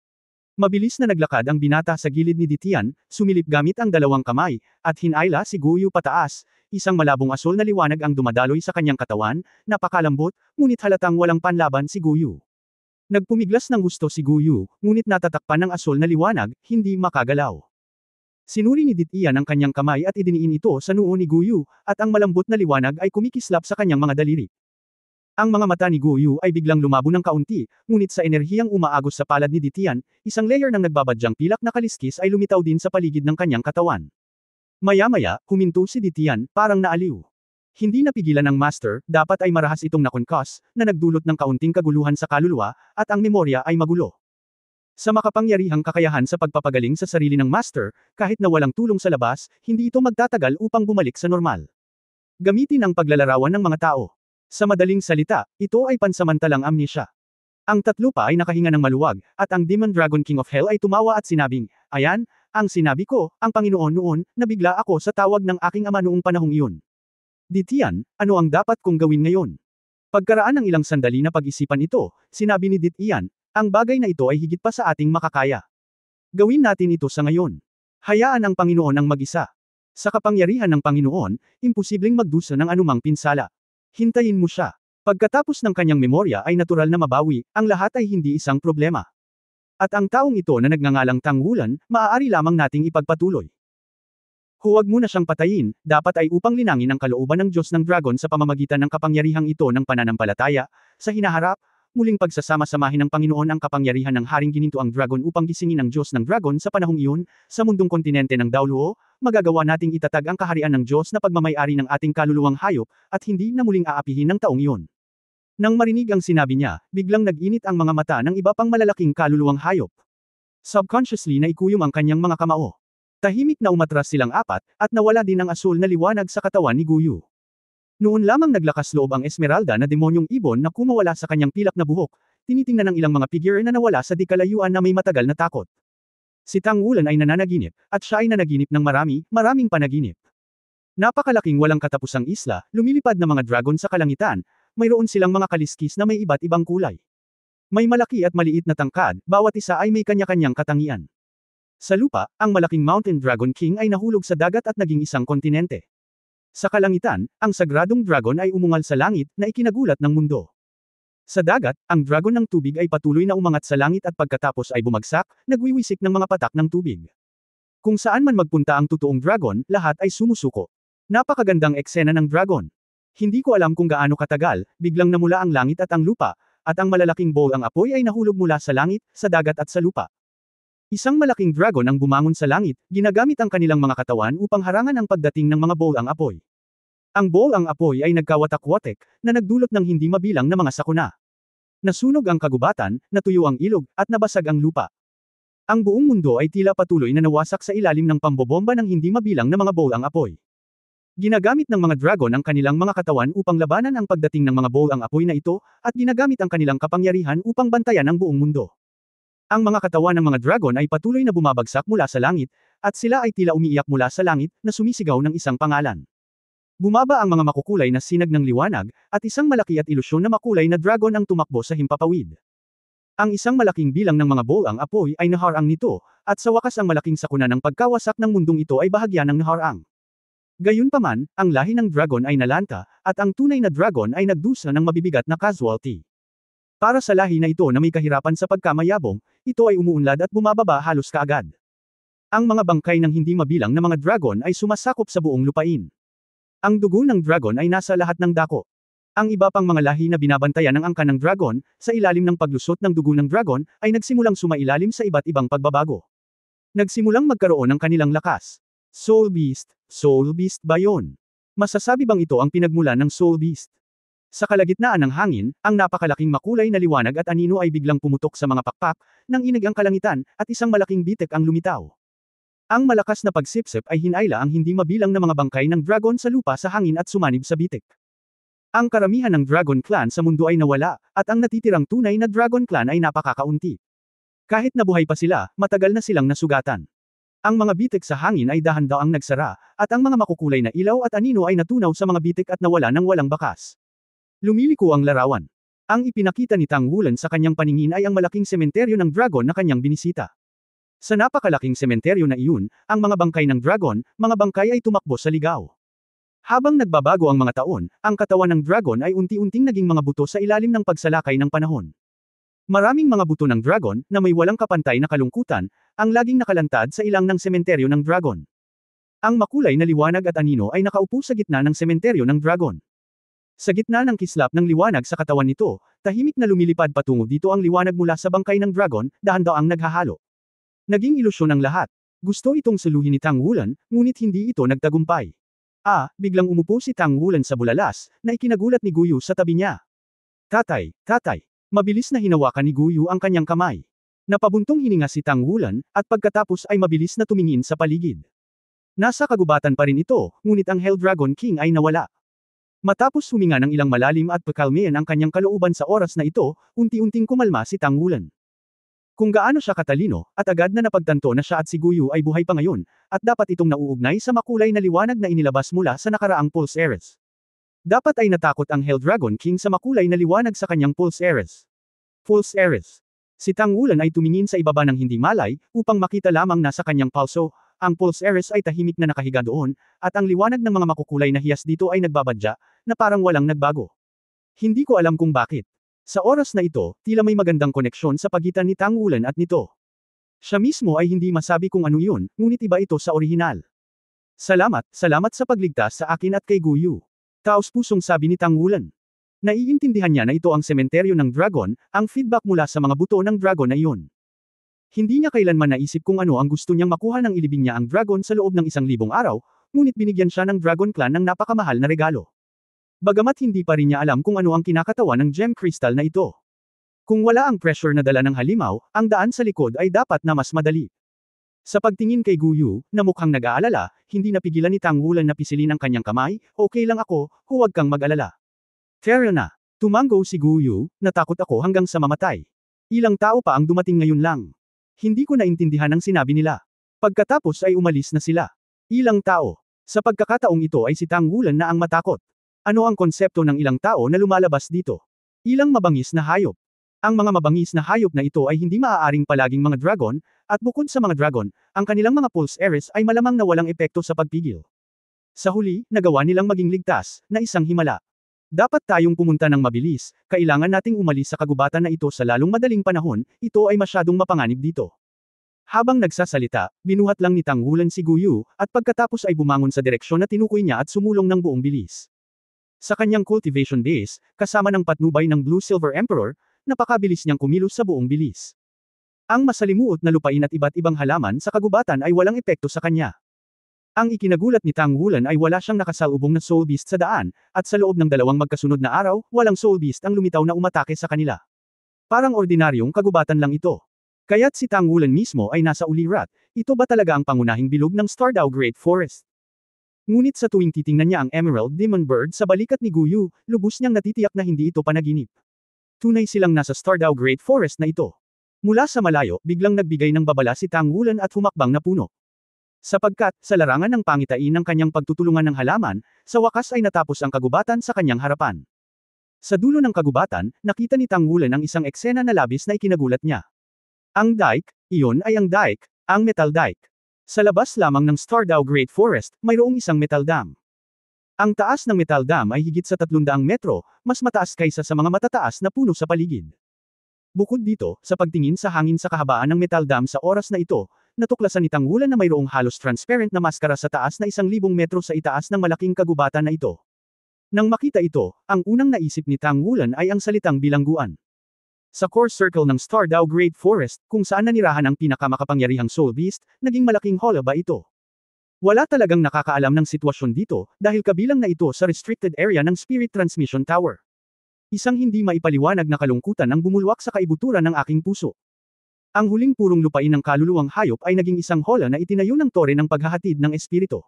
Mabilis na naglakad ang binata sa gilid ni Ditian, sumilip gamit ang dalawang kamay, at hinayla si Guyu pataas, isang malabong asul na liwanag ang dumadaloy sa kanyang katawan, napakalambot, ngunit halatang walang panlaban si Guyu. Nagpumiglas ng gusto si Guyu, ngunit natatakpan ng asul na liwanag, hindi makagalaw. Sinuri ni Ditian ang kanyang kamay at idiniin ito sa noo ni Guyu, at ang malambot na liwanag ay kumikislap sa kanyang mga daliri. Ang mga mata ni Guyu ay biglang lumabo ng kaunti, ngunit sa enerhiyang umaagos sa palad ni Ditian, isang layer ng nagbabadyang pilak na kaliskis ay lumitaw din sa paligid ng kanyang katawan. Maya-maya, huminto si Ditian, parang naaliw. Hindi napigilan ng master, dapat ay marahas itong nakonkas, na nagdulot ng kaunting kaguluhan sa kaluluwa, at ang memorya ay magulo. Sa makapangyarihang kakayahan sa pagpapagaling sa sarili ng master, kahit na walang tulong sa labas, hindi ito magtatagal upang bumalik sa normal. Gamitin ang paglalarawan ng mga tao. Sa madaling salita, ito ay pansamantalang amnesia. Ang tatlo pa ay nakahinga ng maluwag, at ang Demon Dragon King of Hell ay tumawa at sinabing, ayan, ang sinabi ko, ang Panginoon noon, nabigla ako sa tawag ng aking ama noong panahong iyon. Ditian, ano ang dapat kong gawin ngayon? Pagkaraan ng ilang sandali na pag-isipan ito, sinabi ni Ditian, ang bagay na ito ay higit pa sa ating makakaya. Gawin natin ito sa ngayon. Hayaan ang Panginoon ang mag-isa. Sa kapangyarihan ng Panginoon, imposibleng magdusa ng anumang pinsala. Hintayin mo siya. Pagkatapos ng kanyang memorya ay natural na mabawi, ang lahat ay hindi isang problema. At ang taong ito na nagngangalang Tangwulan, maaari lamang nating ipagpatuloy. Huwag mo na siyang patayin, dapat ay upang linangin ang kalooban ng Diyos ng Dragon sa pamamagitan ng kapangyarihang ito ng pananampalataya, sa hinaharap, muling pagsasama-samahin ng Panginoon ang kapangyarihan ng Haring Gininto ang Dragon upang gisingin ang Diyos ng Dragon sa panahong iyon, sa mundong kontinente ng Daoluo, magagawa nating itatag ang kaharian ng Diyos na pagmamay-ari ng ating kaluluwang hayop, at hindi na muling aapihin ng taong iyon. Nang marinig ang sinabi niya, biglang nag-init ang mga mata ng iba pang malalaking kaluluwang hayop. Subconsciously na ikuyom ang kanyang mga kamao. Tahimik na umatras silang apat, at nawala din ang asul na liwanag sa katawan ni Guyu. Noon lamang naglakas loob ang Esmeralda na demonyong ibon na kumawala sa kanyang pilak na buhok, tinitingnan ng ilang mga figure na nawala sa di kalayuan na may matagal na takot. Si Tangwulan ay nananaginip, at siya ay nanaginip ng maraming panaginip. Napakalaking walang katapusang isla, lumilipad na mga dragon sa kalangitan, mayroon silang mga kaliskis na may iba't ibang kulay. May malaki at maliit na tangkad, bawat isa ay may kanya-kanyang katangian. Sa lupa, ang malaking Mountain Dragon King ay nahulog sa dagat at naging isang kontinente. Sa kalangitan, ang sagradong dragon ay umungal sa langit, na ikinagulat ng mundo. Sa dagat, ang dragon ng tubig ay patuloy na umangat sa langit at pagkatapos ay bumagsak, nagwiwisik ng mga patak ng tubig. Kung saan man magpunta ang totoong dragon, lahat ay sumusuko. Napakagandang eksena ng dragon. Hindi ko alam kung gaano katagal, biglang namula ang langit at ang lupa, at ang malalaking bowl ang apoy ay nahulog mula sa langit, sa dagat at sa lupa. Isang malaking dragon ang bumangon sa langit, ginagamit ang kanilang mga katawan upang harangan ang pagdating ng mga bowl ang apoy. Ang bowl ang apoy ay nagkawatak-watek, na nagdulot ng hindi mabilang na mga sakuna. Nasunog ang kagubatan, natuyo ang ilog, at nabasag ang lupa. Ang buong mundo ay tila patuloy na nawasak sa ilalim ng pambobomba ng hindi mabilang na mga bowl ang apoy. Ginagamit ng mga dragon ang kanilang mga katawan upang labanan ang pagdating ng mga bowl ang apoy na ito, at ginagamit ang kanilang kapangyarihan upang bantayan ang buong mundo. Ang mga katawan ng mga dragon ay patuloy na bumabagsak mula sa langit, at sila ay tila umiiyak mula sa langit, na sumisigaw ng isang pangalan. Bumaba ang mga makukulay na sinag ng liwanag, at isang malaki at ilusyon na makulay na dragon ang tumakbo sa himpapawid. Ang isang malaking bilang ng mga bolang apoy ay naharang nito, at sa wakas ang malaking sakuna ng pagkawasak ng mundong ito ay bahagya ng naharang. Gayunpaman, ang lahi ng dragon ay nalanta, at ang tunay na dragon ay nagdusa ng mabibigat na casualty. Para sa lahi na ito na may kahirapan sa pagkamayabong, ito ay umuunlad at bumababa halos kaagad. Ang mga bangkay ng hindi mabilang na mga dragon ay sumasakop sa buong lupain. Ang dugo ng dragon ay nasa lahat ng dako. Ang iba pang mga lahi na binabantayan ng angkan ng dragon, sa ilalim ng paglusot ng dugo ng dragon, ay nagsimulang sumailalim sa iba't ibang pagbabago. Nagsimulang magkaroon ng kanilang lakas. Soul Beast ba yon? Masasabi bang ito ang pinagmulan ng Soul Beast? Sa kalagitnaan ng hangin, ang napakalaking makulay na liwanag at anino ay biglang pumutok sa mga pakpak, nang inig ang kalangitan, at isang malaking bitek ang lumitaw. Ang malakas na pagsipsip ay hinayla ang hindi mabilang na mga bangkay ng dragon sa lupa sa hangin at sumanib sa bitek. Ang karamihan ng Dragon Clan sa mundo ay nawala, at ang natitirang tunay na Dragon Clan ay napakakaunti. Kahit nabuhay pa sila, matagal na silang nasugatan. Ang mga bitek sa hangin ay dahan-daang nagsara, at ang mga makukulay na ilaw at anino ay natunaw sa mga bitek at nawala ng walang bakas. Lumiliko ang larawan. Ang ipinakita ni Tang Wulan sa kanyang paningin ay ang malaking sementeryo ng dragon na kanyang binisita. Sa napakalaking sementeryo na iyon, ang mga bangkay ng dragon, mga bangkay ay tumakbo sa ligaw. Habang nagbabago ang mga taon, ang katawan ng dragon ay unti-unting naging mga buto sa ilalim ng pagsalakay ng panahon. Maraming mga buto ng dragon, na may walang kapantay na kalungkutan, ang laging nakalantad sa ilang ng sementeryo ng dragon. Ang makulay na liwanag at anino ay nakaupo sa gitna ng sementeryo ng dragon. Sa gitna ng kislap ng liwanag sa katawan nito, tahimik na lumilipad patungo dito ang liwanag mula sa bangkay ng dragon, dahan-daang naghahalo. Naging ilusyon ang lahat. Gusto itong suluhin ni Tang Wulan, ngunit hindi ito nagtagumpay. Biglang umupo si Tang Wulan sa bulalas, na ikinagulat ni Guyu sa tabi niya. Tatay. Mabilis na hinawakan ni Guyu ang kanyang kamay. Napabuntong hininga si Tang Wulan, at pagkatapos ay mabilis na tumingin sa paligid. Nasa kagubatan pa rin ito, ngunit ang Hell Dragon King ay nawala. Matapos huminga ng ilang malalim at pakalmayan ang kanyang kalooban sa oras na ito, unti-unting kumalma si Tang Wulan. Kung gaano siya katalino, at agad na napagtanto na siya at si Guyu ay buhay pa ngayon, at dapat itong nauugnay sa makulay na liwanag na inilabas mula sa nakaraang Pulse Ares. Dapat ay natakot ang Hell Dragon King sa makulay na liwanag sa kanyang Pulse Ares. Pulse Ares. Si Tang Wulan ay tumingin sa ibaba ng hindi malay, upang makita lamang na sa kanyang pulso, ang Pulse Ares ay tahimik na nakahiga doon, at ang liwanag ng mga makukulay na hiyas dito ay nagbabadya, na parang walang nagbago. Hindi ko alam kung bakit. Sa oras na ito, tila may magandang koneksyon sa pagitan ni Tang Wulan at nito. Siya mismo ay hindi masabi kung ano yun, ngunit iba ito sa orihinal. Salamat sa pagligtas sa akin at kay Guyu. Taos-pusong sabi ni Tang Wulan. Naiintindihan niya na ito ang sementeryo ng dragon, ang feedback mula sa mga buto ng dragon na iyon. Hindi niya kailanman naisip kung ano ang gusto niyang makuha ng ilibing niya ang dragon sa loob ng 1,000 araw, ngunit binigyan siya ng Dragon Clan ng napakamahal na regalo. Bagamat hindi pa rin niya alam kung ano ang kinakatawan ng gem crystal na ito. Kung wala ang pressure na dala ng halimaw, ang daan sa likod ay dapat na mas madali. Sa pagtingin kay Guyu, na mukhang nag-aalala, hindi napigilan ni Tang Wulan na pisilin ang kanyang kamay, okay lang ako, huwag kang mag-alala. Tara na. Tumango si Guyu, natakot ako hanggang sa mamatay. Ilang tao pa ang dumating ngayon lang. Hindi ko naintindihan ang sinabi nila. Pagkatapos ay umalis na sila. Ilang tao. Sa pagkakataong ito ay si Tang Wulan na ang matakot. Ano ang konsepto ng ilang tao na lumalabas dito? Ilang mabangis na hayop. Ang mga mabangis na hayop na ito ay hindi maaaring palaging mga dragon, at bukod sa mga dragon, ang kanilang mga Pulse Ares ay malamang na walang epekto sa pagpigil. Sa huli, nagawa nilang maging ligtas, na isang himala. Dapat tayong pumunta ng mabilis, kailangan nating umalis sa kagubatan na ito sa lalong madaling panahon, ito ay masyadong mapanganib dito. Habang nagsasalita, binuhat lang ni Tang Wulan si Guyu, at pagkatapos ay bumangon sa direksyon na tinukoy niya at sumulong ng buong bilis. Sa kanyang cultivation base, kasama ng patnubay ng Blue Silver Emperor, napakabilis niyang kumilos sa buong bilis. Ang masalimuot na lupain at iba't ibang halaman sa kagubatan ay walang epekto sa kanya. Ang ikinagulat ni Tang Wulan ay wala siyang nakasalubong na Soul Beast sa daan, at sa loob ng 2 magkasunod na araw, walang Soul Beast ang lumitaw na umatake sa kanila. Parang ordinaryong kagubatan lang ito. Kaya't si Tang Wulan mismo ay nasa ulirat, ito ba talaga ang pangunahing bilog ng Stardew Great Forest? Ngunit sa tuwing titingnan niya ang Emerald Demon Bird sa balikat ni Guyu, lubos niyang natitiyak na hindi ito panaginip. Tunay silang nasa Stardew Great Forest na ito. Mula sa malayo, biglang nagbigay ng babala si Tang Wulan at humakbang na puno. Sapagkat, sa larangan ng pangitain ng kanyang pagtutulungan ng halaman, sa wakas ay natapos ang kagubatan sa kanyang harapan. Sa dulo ng kagubatan, nakita ni Tangwulan ang isang eksena na labis na ikinagulat niya. Ang dike, iyon ay ang dike, ang metal dike. Sa labas lamang ng Stardow Great Forest, mayroong isang metal dam. Ang taas ng metal dam ay higit sa 300 metro, mas mataas kaysa sa mga matataas na puno sa paligid. Bukod dito, sa pagtingin sa hangin sa kahabaan ng metal dam sa oras na ito, natuklasan ni Tangwulan na mayroong halos transparent na maskara sa taas na 1,000 metro sa itaas ng malaking kagubatan na ito. Nang makita ito, ang unang naisip ni Tangwulan ay ang salitang bilangguan. Sa core circle ng Stardow Great Forest, kung saan nanirahan ang pinakamakapangyarihang Soul Beast, naging malaking hola ba ito? Wala talagang nakakaalam ng sitwasyon dito, dahil kabilang na ito sa restricted area ng Spirit Transmission Tower. Isang hindi maipaliwanag na kalungkutan ang bumulwak sa kaibuturan ng aking puso. Ang huling purong lupain ng kaluluwang hayop ay naging isang hola na itinayo ng tore ng paghahatid ng espiritu.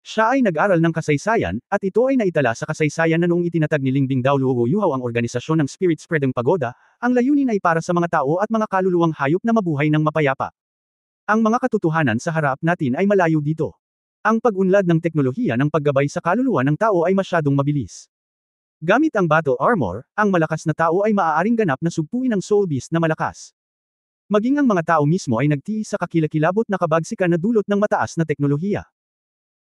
Siya ay nag-aral ng kasaysayan, at ito ay naitala sa kasaysayan na noong itinatag ni Lingbing Daoluo Yuhao ang organisasyon ng Spirit Spreading Pagoda, ang layunin ay para sa mga tao at mga kaluluwang hayop na mabuhay ng mapayapa. Ang mga katotohanan sa harap natin ay malayo dito. Ang pag-unlad ng teknolohiya ng paggabay sa kaluluwa ng tao ay masyadong mabilis. Gamit ang battle armor, ang malakas na tao ay maaaring ganap na sugpuin ang Soul Beast na malakas. Maging ang mga tao mismo ay nagtiis sa kakilakilabot na kabagsikan na dulot ng mataas na teknolohiya.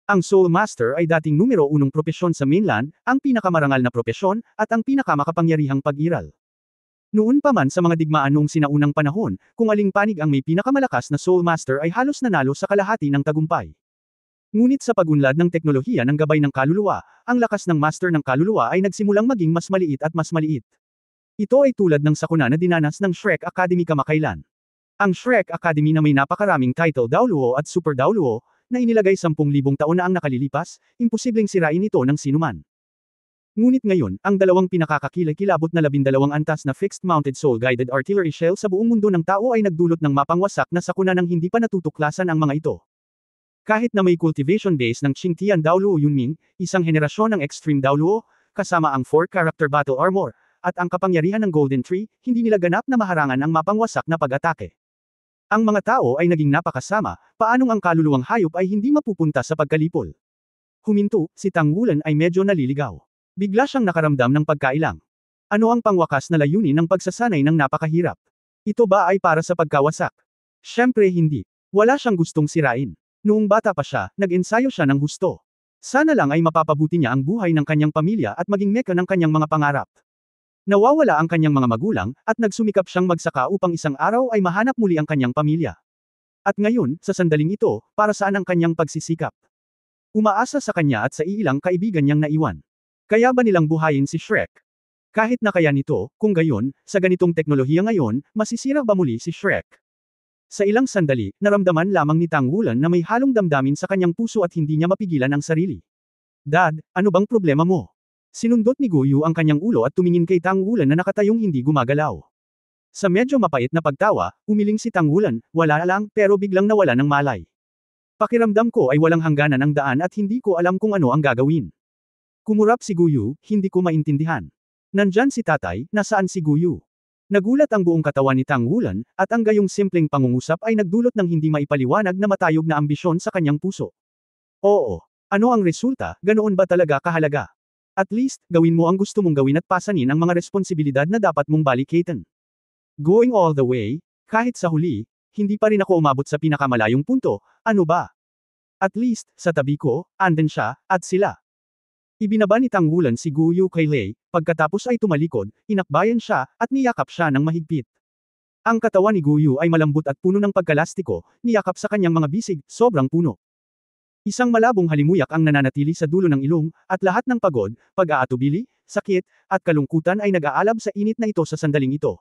Ang Soul Master ay dating numero 1 propesyon sa mainland, ang pinakamarangal na propesyon, at ang pinakamakapangyarihang pag-iral. Noon pa man sa mga digmaan noong sinaunang panahon, kung aling panig ang may pinakamalakas na Soul Master ay halos nanalo sa kalahati ng tagumpay. Ngunit sa pag-unlad ng teknolohiya ng gabay ng kaluluwa, ang lakas ng Master ng kaluluwa ay nagsimulang maging mas maliit at mas maliit. Ito ay tulad ng sakuna na dinanas ng Shrek Academy kamakailan. Ang Shrek Academy na may napakaraming title Daoluo at Super Daoluo, na inilagay 10,000 taon na ang nakalilipas, imposibleng sirain ito ng sinuman. Ngunit ngayon, ang dalawang pinakakakilakilabot na 12 antas na fixed-mounted soul-guided artillery shell sa buong mundo ng tao ay nagdulot ng mapangwasak na sakuna ng hindi pa natutuklasan ang mga ito. Kahit na may cultivation base ng Qingtian Daoluo Yunming, isang henerasyon ng Extreme Daoluo, kasama ang 4-character battle armor, at ang kapangyarihan ng Golden Tree, hindi nila ganap na maharangan ang mapangwasak na pag-atake. Ang mga tao ay naging napakasama, paanong ang kaluluwang hayop ay hindi mapupunta sa pagkalipol. Huminto, si Tangwulan ay medyo naliligaw. Bigla siyang nakaramdam ng pagkailang. Ano ang pangwakas na layunin ng pagsasanay ng napakahirap? Ito ba ay para sa pagkawasak? Siyempre hindi. Wala siyang gustong sirain. Noong bata pa siya, nag-ensayo siya ng husto. Sana lang ay mapapabuti niya ang buhay ng kanyang pamilya at maging meka ng kanyang mga pangarap. Nawawala ang kanyang mga magulang, at nagsumikap siyang magsaka upang isang araw ay mahanap muli ang kanyang pamilya. At ngayon, sa sandaling ito, para saan ang kanyang pagsisikap? Umaasa sa kanya at sa ilang kaibigan niyang naiwan. Kaya ba nilang buhayin si Shrek? Kahit na kaya nito, kung gayon, sa ganitong teknolohiya ngayon, masisira ba muli si Shrek? Sa ilang sandali, naramdaman lamang ni Tangwulan na may halong damdamin sa kanyang puso at hindi niya mapigilan ang sarili. Dad, ano bang problema mo? Sinundot ni Guyu ang kanyang ulo at tumingin kay Tangwulan na nakatayong hindi gumagalaw. Sa medyo mapait na pagtawa, umiling si Tangwulan, wala lang, pero biglang nawala ng malay. Pakiramdam ko ay walang hangganan ang daan at hindi ko alam kung ano ang gagawin. Kumurap si Guyu, hindi ko maintindihan. Nandyan si tatay, nasaan si Guyu? Nagulat ang buong katawan ni Tangwulan, at ang gayong simpleng pangungusap ay nagdulot ng hindi maipaliwanag na matayog na ambisyon sa kanyang puso. Oo. Ano ang resulta, ganoon ba talaga kahalaga? At least, gawin mo ang gusto mong gawin at pasanin ang mga responsibilidad na dapat mong balikatin. Going all the way, kahit sa huli, hindi pa rin ako umabot sa pinakamalayong punto, ano ba? At least, sa tabi ko, anden siya, at sila. Ibinaba ni Tangwulan si Guyu kay Lei, pagkatapos ay tumalikod, inakbayan siya, at niyakap siya ng mahigpit. Ang katawan ni Guyu ay malambot at puno ng pagkalastiko, niyakap sa kanyang mga bisig, sobrang puno. Isang malabong halimuyak ang nananatili sa dulo ng ilong, at lahat ng pagod, pag-aatubili, sakit, at kalungkutan ay nag-aalab sa init na ito sa sandaling ito.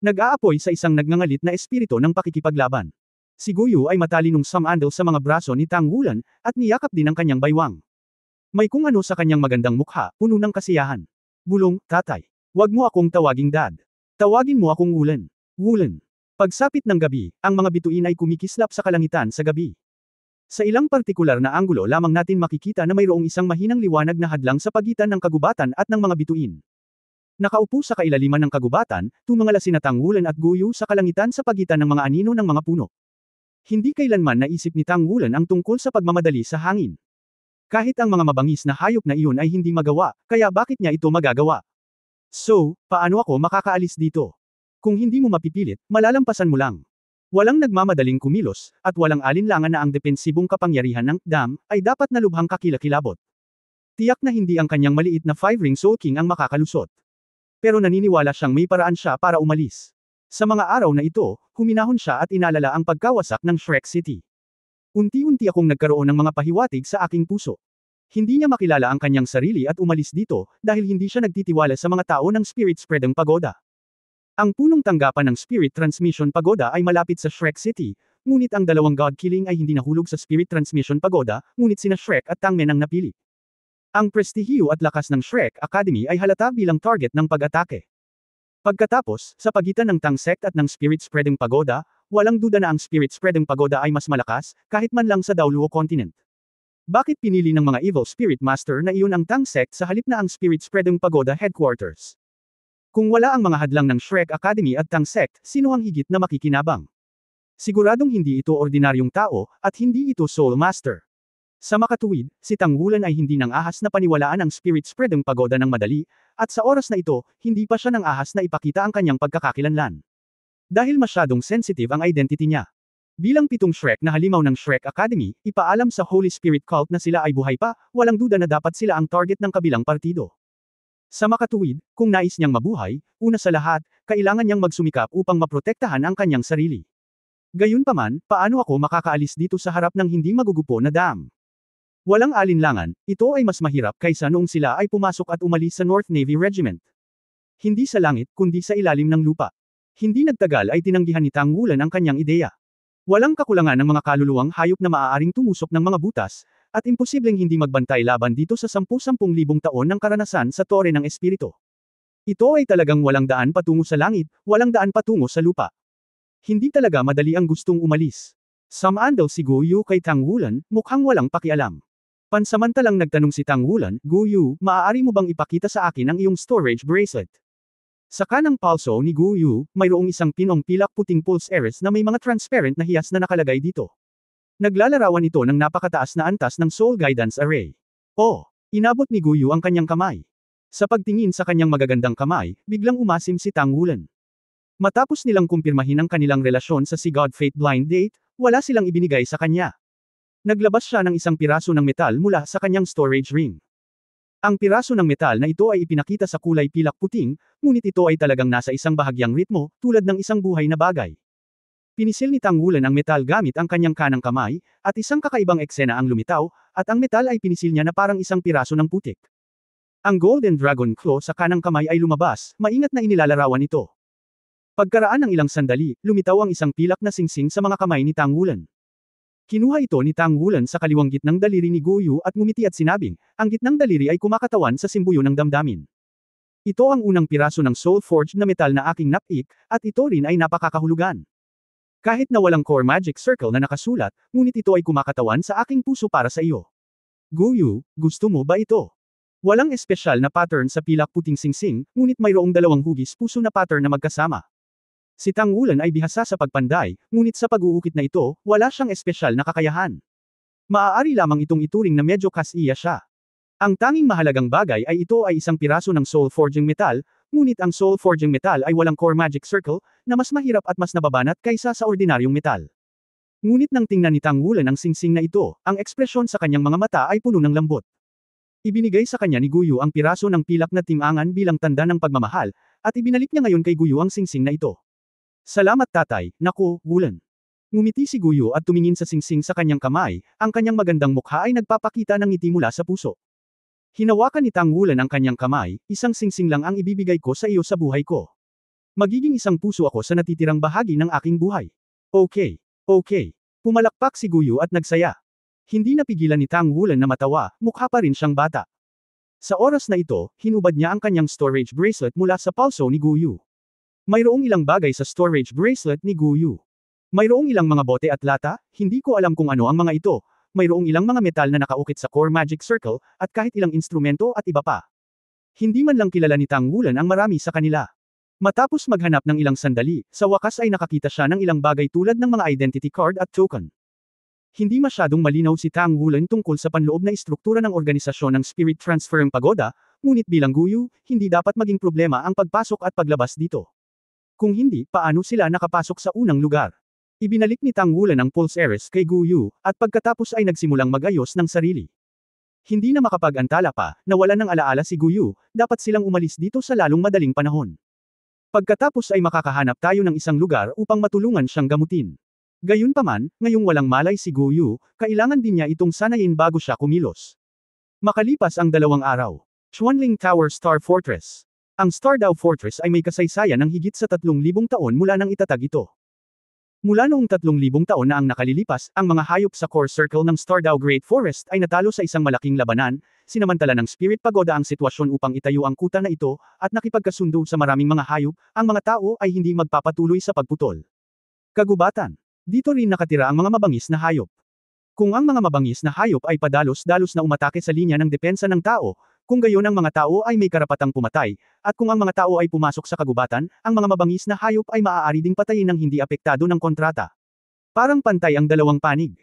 Nag-aapoy sa isang nagngangalit na espiritu ng pakikipaglaban. Si Guyu ay matalinong sumandal sa mga braso ni Tangwulan, at niyakap din ang kanyang baywang. May kung ano sa kanyang magandang mukha, puno ng kasiyahan. Bulong, tatay. Huwag mo akong tawaging dad. Tawagin mo akong Wulan. Wulan. Pagsapit ng gabi, ang mga bituin ay kumikislap sa kalangitan sa gabi. Sa ilang partikular na anggulo lamang natin makikita na mayroong isang mahinang liwanag na hadlang sa pagitan ng kagubatan at ng mga bituin. Nakaupo sa kailaliman ng kagubatan, tumangala sina Tangwulan at Guyu sa kalangitan sa pagitan ng mga anino ng mga puno. Hindi kailanman naisip ni Tang Wulan ang tungkol sa pagmamadali sa hangin. Kahit ang mga mabangis na hayop na iyon ay hindi magawa, kaya bakit niya ito magagawa? So, paano ako makakaalis dito? Kung hindi mo mapipilit, malalampasan mo lang. Walang nagmamadaling kumilos, at walang alinlangan na ang depensibong kapangyarihan ng dam ay dapat na lubhang kakilakilabot. Tiyak na hindi ang kanyang maliit na 5-ring Soul King ang makakalusot. Pero naniniwala siyang may paraan siya para umalis. Sa mga araw na ito, huminahon siya at inalala ang pagkawasak ng Shrek City. Unti-unti akong nagkaroon ng mga pahiwatig sa aking puso. Hindi niya makilala ang kanyang sarili at umalis dito, dahil hindi siya nagtitiwala sa mga tao ng Spirit Spreading Pagoda. Ang punong tanggapan ng Spirit Transmission Pagoda ay malapit sa Shrek City, ngunit ang dalawang God Killing ay hindi nahulog sa Spirit Transmission Pagoda, ngunit sina Shrek at Tangmen ang napili. Ang prestihiyo at lakas ng Shrek Academy ay halata bilang target ng pag-atake. Pagkatapos, sa pagitan ng Tang Sect at ng Spirit Spreading Pagoda, walang duda na ang Spirit Spreading Pagoda ay mas malakas, kahit man lang sa Daoluo Continent. Bakit pinili ng mga Evil Spirit Master na iyon ang Tang Sect sa halip na ang Spirit Spreading Pagoda Headquarters? Kung wala ang mga hadlang ng Shrek Academy at Tang Sect, sino ang higit na makikinabang? Siguradong hindi ito ordinaryong tao, at hindi ito Soul Master. Sa makatuwid, si Tang Wulan ay hindi nang ahas na paniwalaan ang Spirit Spreading Pagoda ng madali, at sa oras na ito, hindi pa siya nang ahas na ipakita ang kanyang pagkakakilanlan. Dahil masyadong sensitive ang identity niya. Bilang 7 Shrek na halimaw ng Shrek Academy, ipaalam sa Holy Spirit Cult na sila ay buhay pa, walang duda na dapat sila ang target ng kabilang partido. Sa makatuwid, kung nais niyang mabuhay, una sa lahat, kailangan niyang magsumikap upang maprotektahan ang kanyang sarili. Gayunpaman, paano ako makakaalis dito sa harap ng hindi magugupo na dam? Walang alinlangan, ito ay mas mahirap kaysa noong sila ay pumasok at umalis sa North Navy Regiment. Hindi sa langit, kundi sa ilalim ng lupa. Hindi nagtagal ay tinanggihan ni Tang Wulan ang kanyang ideya. Walang kakulangan ng mga kaluluwang hayop na maaaring tumusok ng mga butas, at imposibleng hindi magbantay laban dito sa 10,000 taon ng karanasan sa Tore ng Espiritu. Ito ay talagang walang daan patungo sa langit, walang daan patungo sa lupa. Hindi talaga madali ang gustong umalis. Samandal si Guyu kay Tang Wulan, mukhang walang pakialam. Pansamantalang nagtanong si Tang Wulan, Guyu, maaari mo bang ipakita sa akin ang iyong storage bracelet? Sa kanang palso ni Guyu, mayroong isang pinong pilak puting pulse eres na may mga transparent na hiyas na nakalagay dito. Naglalarawan ito ng napakataas na antas ng Soul Guidance Array. Oh! Inabot ni Guyu ang kanyang kamay. Sa pagtingin sa kanyang magagandang kamay, biglang umasim si Tang Wulan. Matapos nilang kumpirmahin ang kanilang relasyon sa si God Fate Blind Date, wala silang ibinigay sa kanya. Naglabas siya ng isang piraso ng metal mula sa kanyang storage ring. Ang piraso ng metal na ito ay ipinakita sa kulay pilak puting, ngunit ito ay talagang nasa isang bahagyang ritmo, tulad ng isang buhay na bagay. Pinisil ni Tang Wulan ang metal gamit ang kanyang kanang kamay, at isang kakaibang eksena ang lumitaw, at ang metal ay pinisil niya na parang isang piraso ng putik. Ang Golden Dragon Claw sa kanang kamay ay lumabas, maingat na inilalarawan ito. Pagkaraan ng ilang sandali, lumitaw ang isang pilak na singsing sa mga kamay ni Tang Wulan. Kinuha ito ni Tang Wulan sa kaliwang gitnang daliri ni Guyu at ngumiti at sinabing, ang gitnang daliri ay kumakatawan sa simbuyo ng damdamin. Ito ang unang piraso ng Soul Forged na metal na aking napik, at ito rin ay napakakahulugan. Kahit na walang core magic circle na nakasulat, ngunit ito ay kumakatawan sa aking puso para sa iyo. Guyu, gusto mo ba ito? Walang espesyal na pattern sa pilak puting singsing, ngunit mayroong dalawang hugis puso na pattern na magkasama. Si Tang Wulan ay bihasa sa pagpanday, ngunit sa pag-uukit na ito, wala siyang espesyal na kakayahan. Maaari lamang itong ituring na medyo kasiya siya. Ang tanging mahalagang bagay ay ito ay isang piraso ng Soul Forging Metal, ngunit ang Soul Forging Metal ay walang core magic circle, na mas mahirap at mas nababanat kaysa sa ordinaryong metal. Ngunit nang tingnan ni Tang Wulan ang singsing na ito, ang ekspresyon sa kanyang mga mata ay puno ng lambot. Ibinigay sa kanya ni Guyu ang piraso ng pilak na timangan bilang tanda ng pagmamahal, at ibinalik niya ngayon kay Guyu ang singsing na ito. Salamat tatay, naku, Wulan. Ngumiti si Guyu at tumingin sa singsing sa kanyang kamay, ang kanyang magandang mukha ay nagpapakita ng ngiti mula sa puso. Hinawakan ni Tang Wulan ang kanyang kamay, isang singsing lang ang ibibigay ko sa iyo sa buhay ko. Magiging isang puso ako sa natitirang bahagi ng aking buhay. Okay. Pumalakpak si Guyu at nagsaya. Hindi napigilan ni Tang Wulan na matawa, mukha pa rin siyang bata. Sa oras na ito, hinubad niya ang kanyang storage bracelet mula sa palso ni Guyu. Mayroong ilang bagay sa storage bracelet ni Guyu. Mayroong ilang mga bote at lata, hindi ko alam kung ano ang mga ito. Mayroong ilang mga metal na nakaukit sa core magic circle, at kahit ilang instrumento at iba pa. Hindi man lang kilala ni Tang Wulan ang marami sa kanila. Matapos maghanap ng ilang sandali, sa wakas ay nakakita siya ng ilang bagay tulad ng mga identity card at token. Hindi masyadong malinaw si Tang Wulan tungkol sa panloob na istruktura ng organisasyon ng Spirit Transferring Pagoda, ngunit bilang guyu, hindi dapat maging problema ang pagpasok at paglabas dito. Kung hindi, paano sila nakapasok sa unang lugar? Ibinalik ni Tang Wulan ang Pulse Heiress kay Guyu, at pagkatapos ay nagsimulang magayos ng sarili. Hindi na makapag-antala pa, nawalan ng alaala si Guyu, dapat silang umalis dito sa lalong madaling panahon. Pagkatapos ay makakahanap tayo ng isang lugar upang matulungan siyang gamutin. Gayunpaman, ngayong walang malay si Guyu, kailangan din niya itong sanayin bago siya kumilos. Makalipas ang 2 araw. Chuanling Tower Star Fortress. Ang Stardow Fortress ay may kasaysayan ng higit sa 3,000 taon mula nang itatag ito. Mula noong 3,000 taon na ang nakalilipas, ang mga hayop sa core circle ng Stardow Great Forest ay natalo sa isang malaking labanan, sinamantala ng Spirit Pagoda ang sitwasyon upang itayo ang kuta na ito, at nakipagkasundo sa maraming mga hayop, ang mga tao ay hindi magpapatuloy sa pagputol. Kagubatan. Dito rin nakatira ang mga mabangis na hayop. Kung ang mga mabangis na hayop ay padalos-dalos na umatake sa linya ng depensa ng tao, kung gayon ang mga tao ay may karapatang pumatay, at kung ang mga tao ay pumasok sa kagubatan, ang mga mabangis na hayop ay maaari ding patayin ng hindi apektado ng kontrata. Parang pantay ang dalawang panig.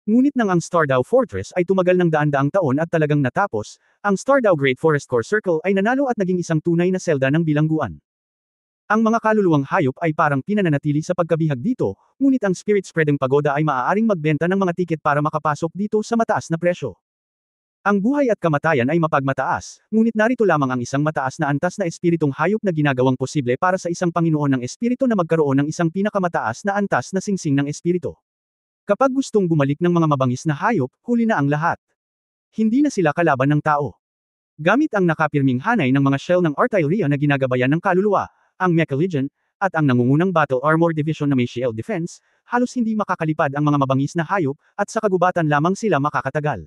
Ngunit nang ang Stardow Fortress ay tumagal ng daan-daang taon at talagang natapos, ang Stardow Great Forest Core Circle ay nanalo at naging isang tunay na selda ng bilangguan. Ang mga kaluluwang hayop ay parang pinananatili sa pagkabihag dito, ngunit ang Spirit Spreading Pagoda ay maaaring magbenta ng mga tiket para makapasok dito sa mataas na presyo. Ang buhay at kamatayan ay mapagmataas, ngunit narito lamang ang isang mataas na antas na espiritong hayop na ginagawang posible para sa isang Panginoon ng Espiritu na magkaroon ng isang pinakamataas na antas na singsing ng Espiritu. Kapag gustong bumalik ng mga mabangis na hayop, huli na ang lahat. Hindi na sila kalaban ng tao. Gamit ang nakapirming hanay ng mga shell ng Artilleria na ginagabayan ng kaluluwa, ang Mecha Legion, at ang nangungunang Battle Armor Division na may shield defense, halos hindi makakalipad ang mga mabangis na hayop, at sa kagubatan lamang sila makakatagal.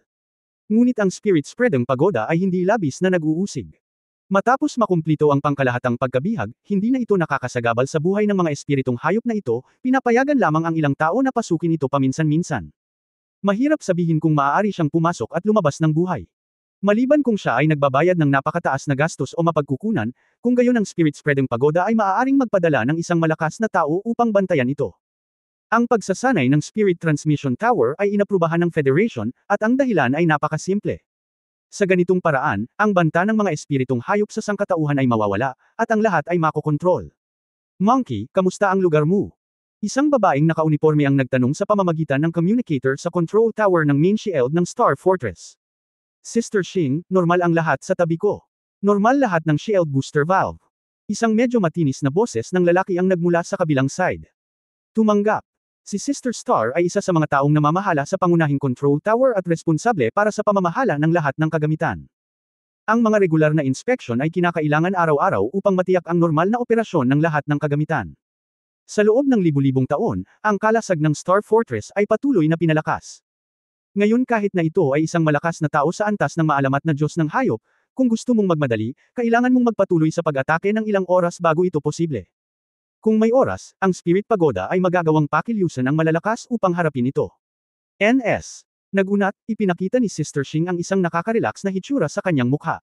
Ngunit ang Spirit Spreading Pagoda ay hindi labis na nag-uusig. Matapos makumplito ang pangkalahatang pagkabihag, hindi na ito nakakasagabal sa buhay ng mga espiritong hayop na ito, pinapayagan lamang ang ilang tao na pasukin ito paminsan-minsan. Mahirap sabihin kung maaari siyang pumasok at lumabas ng buhay. Maliban kung siya ay nagbabayad ng napakataas na gastos o mapagkukunan, kung gayon ang Spirit Spreading Pagoda ay maaaring magpadala ng isang malakas na tao upang bantayan ito. Ang pagsasanay ng Spirit Transmission Tower ay inaprubahan ng Federation, at ang dahilan ay napakasimple. Sa ganitong paraan, ang banta ng mga espiritong hayop sa sangkatauhan ay mawawala, at ang lahat ay makokontrol. Monkey, kamusta ang lugar mo? Isang babaeng nakauniforme ang nagtanong sa pamamagitan ng communicator sa control tower ng main shield ng Star Fortress. Sister Xing, normal ang lahat sa tabi ko. Normal lahat ng shield booster valve. Isang medyo matinis na boses ng lalaki ang nagmula sa kabilang side. Tumanggap. Si Sister Star ay isa sa mga taong namamahala sa pangunahing control tower at responsable para sa pamamahala ng lahat ng kagamitan. Ang mga regular na inspection ay kinakailangan araw-araw upang matiyak ang normal na operasyon ng lahat ng kagamitan. Sa loob ng libu-libong taon, ang kalasag ng Star Fortress ay patuloy na pinalakas. Ngayon kahit na ito ay isang malakas na tao sa antas ng maalamat na Diyos ng hayop, kung gusto mong magmadali, kailangan mong magpatuloy sa pag-atake ng ilang oras bago ito posible. Kung may oras, ang Spirit Pagoda ay magagawang pakilyusan ang malalakas upang harapin ito. NS. Nagunat, ipinakita ni Sister Xing ang isang nakaka-relax na hitsura sa kanyang mukha.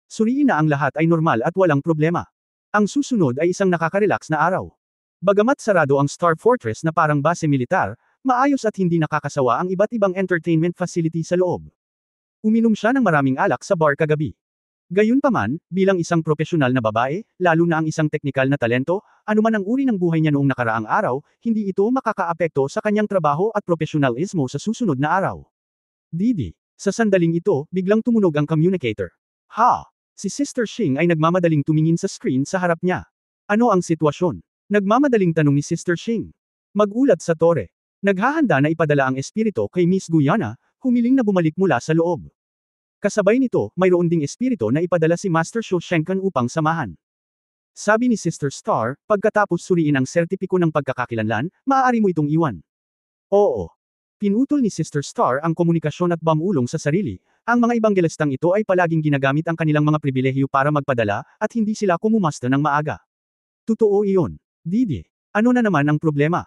Suriin na ang lahat ay normal at walang problema. Ang susunod ay isang nakaka-relax na araw. Bagamat sarado ang Star Fortress na parang base militar, maayos at hindi nakakasawa ang iba't ibang entertainment facility sa loob. Uminom siya ng maraming alak sa bar kagabi. Gayunpaman, bilang isang profesional na babae, lalo na ang isang teknikal na talento, anuman ang uri ng buhay niya noong nakaraang araw, hindi ito makakaapekto sa kanyang trabaho at profesionalismo sa susunod na araw. Didi. Sa sandaling ito, biglang tumunog ang communicator. Ha! Si Sister Xing ay nagmamadaling tumingin sa screen sa harap niya. Ano ang sitwasyon? Nagmamadaling tanong ni Sister Xing. Mag-ulat sa tore. Naghahanda na ipadala ang espiritu kay Miss Guyana, humiling na bumalik mula sa loob. Kasabay nito, mayroon ding espiritu na ipadala si Master Shu Shenkan upang samahan. Sabi ni Sister Star, pagkatapos suriin ang sertipiko ng pagkakakilanlan, maaari mo itong iwan. Oo. Pinutol ni Sister Star ang komunikasyon at bamulong sa sarili. Ang mga ibanggelistang ito ay palaging ginagamit ang kanilang mga pribilehyo para magpadala, at hindi sila kumumasta ng maaga. Totoo iyon. Didi. Ano na naman ang problema?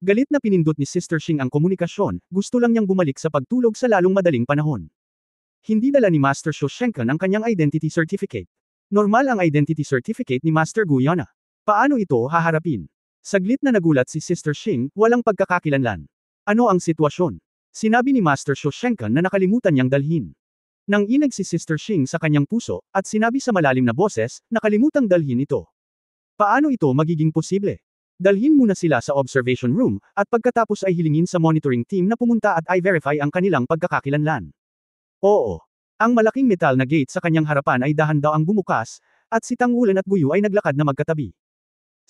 Galit na pinindot ni Sister Xing ang komunikasyon, gusto lang niyang bumalik sa pagtulog sa lalong madaling panahon. Hindi dala ni Master Shu Shenkan ang kanyang identity certificate. Normal ang identity certificate ni Master Guyana. Paano ito haharapin? Saglit na nagulat si Sister Xing, walang pagkakakilanlan. Ano ang sitwasyon? Sinabi ni Master Shu Shenkan na nakalimutan niyang dalhin. Nang inag si Sister Xing sa kanyang puso, at sinabi sa malalim na boses, nakalimutang dalhin ito. Paano ito magiging posible? Dalhin muna sila sa observation room, at pagkatapos ay hilingin sa monitoring team na pumunta at i-verify ang kanilang pagkakakilanlan. Oo. Ang malaking metal na gate sa kanyang harapan ay dahan-daang bumukas, at si Tangulan at Guyu ay naglakad na magkatabi.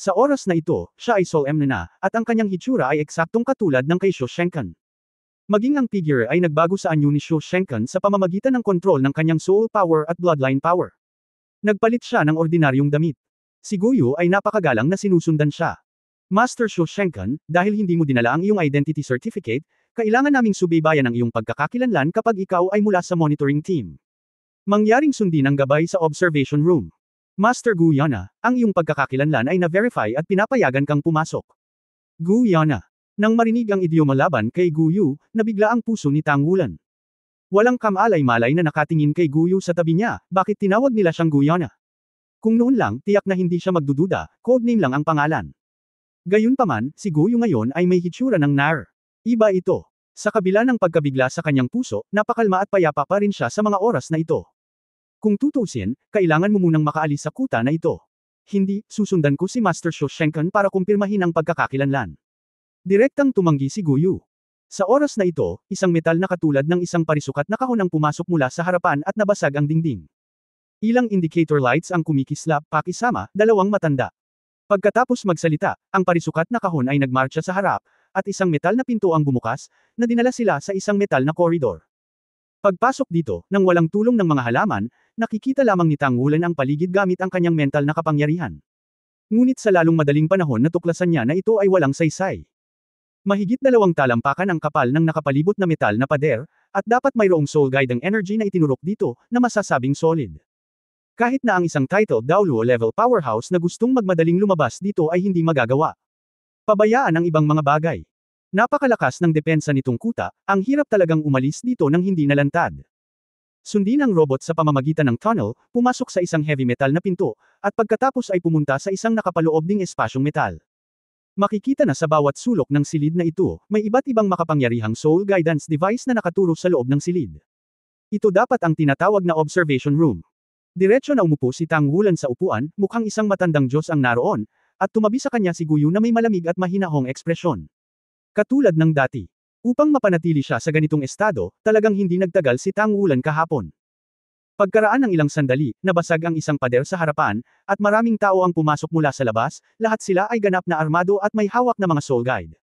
Sa oras na ito, siya ay solemn na, at ang kanyang hitsura ay eksaktong katulad ng kay Shu Shenkan. Maging ang figure ay nagbago sa anyo ni Shu Shenkan sa pamamagitan ng kontrol ng kanyang soul power at bloodline power. Nagpalit siya ng ordinaryong damit. Si Guyu ay napakagalang na sinusundan siya. Master Shu Shenkan, dahil hindi mo dinala ang iyong identity certificate, kailangan naming subaybayan ang iyong pagkakakilanlan kapag ikaw ay mula sa monitoring team. Mangyaring sundin ang gabay sa observation room. Master Gu Yana, ang iyong pagkakakilanlan ay na-verify at pinapayagan kang pumasok. Gu Yana. Nang marinig ang idioma laban kay Guyu, nabigla ang puso ni Tangulan. Walang kamalay-malay na nakatingin kay Guyu sa tabi niya, bakit tinawag nila siyang Gu Yana? Kung noon lang, tiyak na hindi siya magdududa, codename lang ang pangalan. Gayunpaman, si Guyu ngayon ay may hitsura ng nar. Iba ito. Sa kabila ng pagkabigla sa kanyang puso, napakalma at payapa pa rin siya sa mga oras na ito. Kung tutusin, kailangan mo munang makaalis sa kuta na ito. Hindi, susundan ko si Master Shu Shenkan para kumpirmahin ang pagkakakilanlan. Direktang tumanggi si Guyu. Sa oras na ito, isang metal na katulad ng isang parisukat na kahon ang pumasok mula sa harapan at nabasag ang dingding. Ilang indicator lights ang kumikislap, pakisama, dalawang matanda. Pagkatapos magsalita, ang parisukat na kahon ay nagmarcha sa harap, at isang metal na pinto ang bumukas, na dinala sila sa isang metal na koridor. Pagpasok dito, nang walang tulong ng mga halaman, nakikita lamang ni Tangulan ang paligid gamit ang kanyang mental na kapangyarihan. Ngunit sa lalong madaling panahon natuklasan niya na ito ay walang saysay. Mahigit 2 talampakan ang kapal ng nakapalibot na metal na pader, at dapat mayroong soul guiding energy na itinurok dito, na masasabing solid. Kahit na ang isang titled Daoluo level powerhouse na gustong magmadaling lumabas dito ay hindi magagawa. Pabayaan ang ibang mga bagay. Napakalakas ng depensa nitong kuta, ang hirap talagang umalis dito nang hindi nalantad. Sundin ang robot sa pamamagitan ng tunnel, pumasok sa isang heavy metal na pinto, at pagkatapos ay pumunta sa isang nakapaloob ding espasyong metal. Makikita na sa bawat sulok ng silid na ito, may iba't ibang makapangyarihang soul guidance device na nakaturo sa loob ng silid. Ito dapat ang tinatawag na observation room. Diretso na umupo si Tangulan sa upuan, mukhang isang matandang Diyos ang naroon, at tumabi sa kanya si Guyu na may malamig at mahinahong ekspresyon. Katulad ng dati. Upang mapanatili siya sa ganitong estado, talagang hindi nagtagal si Tangulan kahapon. Pagkaraan ng ilang sandali, nabasag ang isang pader sa harapan, at maraming tao ang pumasok mula sa labas, lahat sila ay ganap na armado at may hawak na mga soul guide.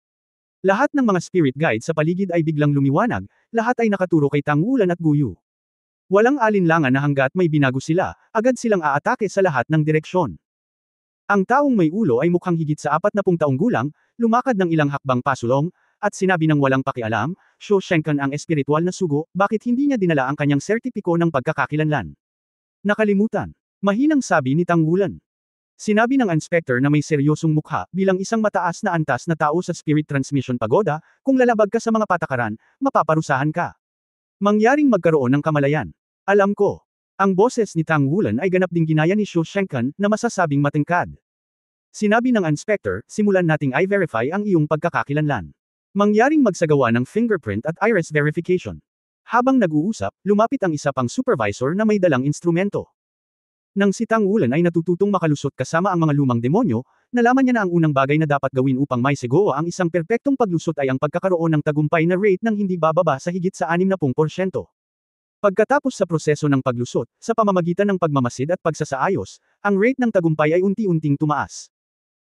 Lahat ng mga spirit guide sa paligid ay biglang lumiwanag, lahat ay nakaturo kay Tangulan at Guyu. Walang alinlangan na hanggat may binago sila, agad silang aatake sa lahat ng direksyon. Ang taong may ulo ay mukhang higit sa 40 taong gulang, lumakad ng ilang hakbang pasulong, at sinabi ng walang pakialam, Shu Shenkan ang espiritual na sugo, bakit hindi niya dinala ang kanyang sertipiko ng pagkakakilanlan? Nakalimutan. Mahinang sabi ni Tangulan. Sinabi ng inspector na may seryosong mukha, bilang isang mataas na antas na tao sa Spirit Transmission Pagoda, kung lalabag ka sa mga patakaran, mapaparusahan ka. Mangyaring magkaroon ng kamalayan. Alam ko. Ang boses ni Tangulan ay ganap ding ginaya ni Shu Shenkan, na masasabing matingkad. Sinabi ng inspector, simulan nating i-verify ang iyong pagkakakilanlan. Mangyaring magsagawa ng fingerprint at iris verification. Habang nag-uusap, lumapit ang isa pang supervisor na may dalang instrumento. Nang si Tangulan ay natututong makalusot kasama ang mga lumang demonyo, nalaman niya na ang unang bagay na dapat gawin upang maisegoa ang isang perpektong paglusot ay ang pagkakaroon ng tagumpay na rate ng hindi bababa sa higit sa 60%. Pagkatapos sa proseso ng paglusot, sa pamamagitan ng pagmamasid at pagsasaayos, ang rate ng tagumpay ay unti-unting tumaas.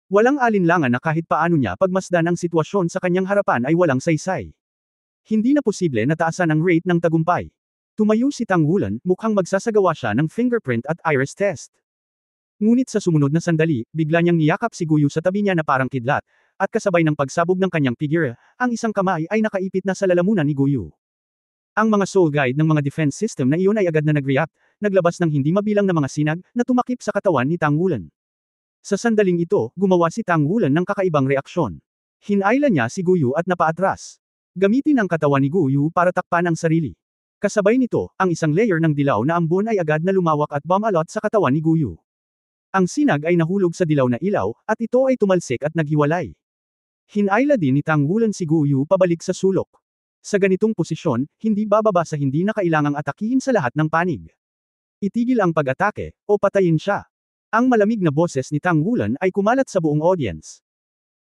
Walang alinlangan na kahit paano niya pagmasdan ang sitwasyon sa kanyang harapan ay walang saysay. Hindi na posible na taasan ang rate ng tagumpay. Tumayo si Tangulan, mukhang magsasagawa siya ng fingerprint at iris test. Ngunit sa sumunod na sandali, bigla niyang niyakap si Guyu sa tabi niya na parang kidlat, at kasabay ng pagsabog ng kanyang figure, ang isang kamay ay nakaipit na sa lalamunan ni Guyu. Ang mga soul guide ng mga defense system na iyon ay agad na nag-react, naglabas ng hindi mabilang na mga sinag na tumakip sa katawan ni Tangulan. Sa sandaling ito, gumawa si Tangulan ng kakaibang reaksyon. Hinayla niya si Guyu at napaatras. Gamitin ang katawan ni Guyu para takpan ang sarili. Kasabay nito, ang isang layer ng dilaw na ambon ay agad na lumawak at bumalot sa katawan ni Guyu. Ang sinag ay nahulog sa dilaw na ilaw, at ito ay tumalsik at naghiwalay. Hinayla din ni Tang Wulan si Guyu pabalik sa sulok. Sa ganitong posisyon, hindi bababa sa hindi na kailangang atakihin sa lahat ng panig. Itigil ang pag-atake, o patayin siya. Ang malamig na boses ni Tang Wulan ay kumalat sa buong audience.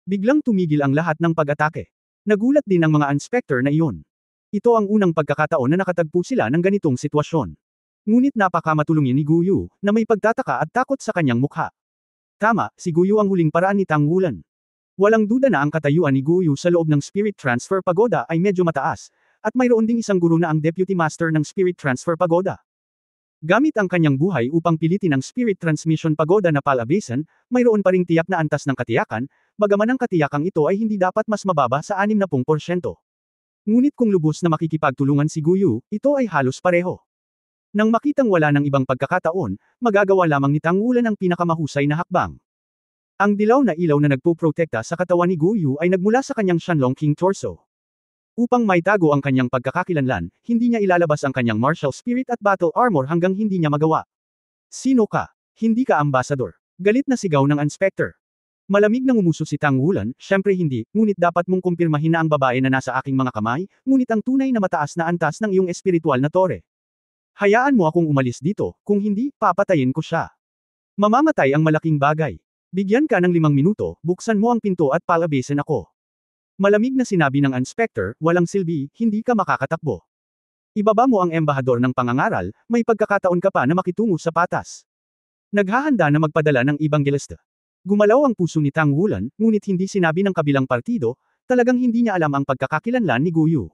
Biglang tumigil ang lahat ng pag-atake. Nagulat din ang mga inspector na iyon. Ito ang unang pagkakataon na nakatagpo sila ng ganitong sitwasyon. Ngunit napakamatulungin ni Guyu, na may pagtataka at takot sa kanyang mukha. Tama, si Guyu ang huling paraan ni Tang Wulan. Walang duda na ang katayuan ni Guyu sa loob ng Spirit Transfer Pagoda ay medyo mataas, at mayroon ding isang guro na ang Deputy Master ng Spirit Transfer Pagoda. Gamit ang kanyang buhay upang pilitin ang Spirit Transmission Pagoda na palabasan, mayroon pa ring tiyak na antas ng katiyakan, bagaman ang katiyakang ito ay hindi dapat mas mababa sa 60%. Ngunit kung lubos na makikipagtulungan si Guyu, ito ay halos pareho. Nang makitang wala ng ibang pagkakataon, magagawa lamang ni Tang Wulan ang pinakamahusay na hakbang. Ang dilaw na ilaw na nagpoprotekta sa katawan ni Guyu ay nagmula sa kanyang Shanlong King torso. Upang maitago ang kanyang pagkakakilanlan, hindi niya ilalabas ang kanyang martial spirit at battle armor hanggang hindi niya magawa. Sino ka? Hindi ka ambassador. Galit na sigaw ng inspector. Malamig na ngumuso si Tang Wulan, syempre hindi, ngunit dapat mong kumpirmahin na ang babae na nasa aking mga kamay, ngunit ang tunay na mataas na antas ng iyong espiritual na tore. Hayaan mo akong umalis dito, kung hindi, papatayin ko siya. Mamamatay ang malaking bagay. Bigyan ka ng 5 minuto, buksan mo ang pinto at palabasin ako. Malamig na sinabi ng inspector, walang silbi, hindi ka makakatakbo. Ibaba mo ang embahador ng pangangaral, may pagkakataon ka pa na makitungo sa patas. Naghahanda na magpadala ng ebangelista. Gumalaw ang puso ni Tang Wulan, ngunit hindi sinabi ng kabilang partido, talagang hindi niya alam ang pagkakakilanlan ni Guyu.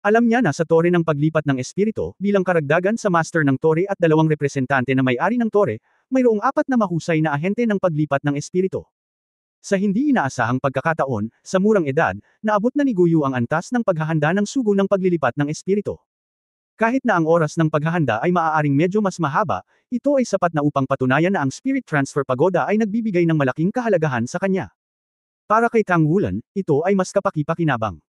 Alam niya na sa tore ng paglipat ng espiritu, bilang karagdagan sa master ng tore at 2 representante na may-ari ng tore, mayroong 4 na mahusay na ahente ng paglipat ng espiritu. Sa hindi inaasahang pagkakataon, sa murang edad, naabot na ni Guyu ang antas ng paghahanda ng sugo ng paglilipat ng espiritu. Kahit na ang oras ng paghahanda ay maaaring medyo mas mahaba, ito ay sapat na upang patunayan na ang Spirit Transfer Pagoda ay nagbibigay ng malaking kahalagahan sa kanya. Para kay Tang Wulan, ito ay mas kapaki-pakinabang.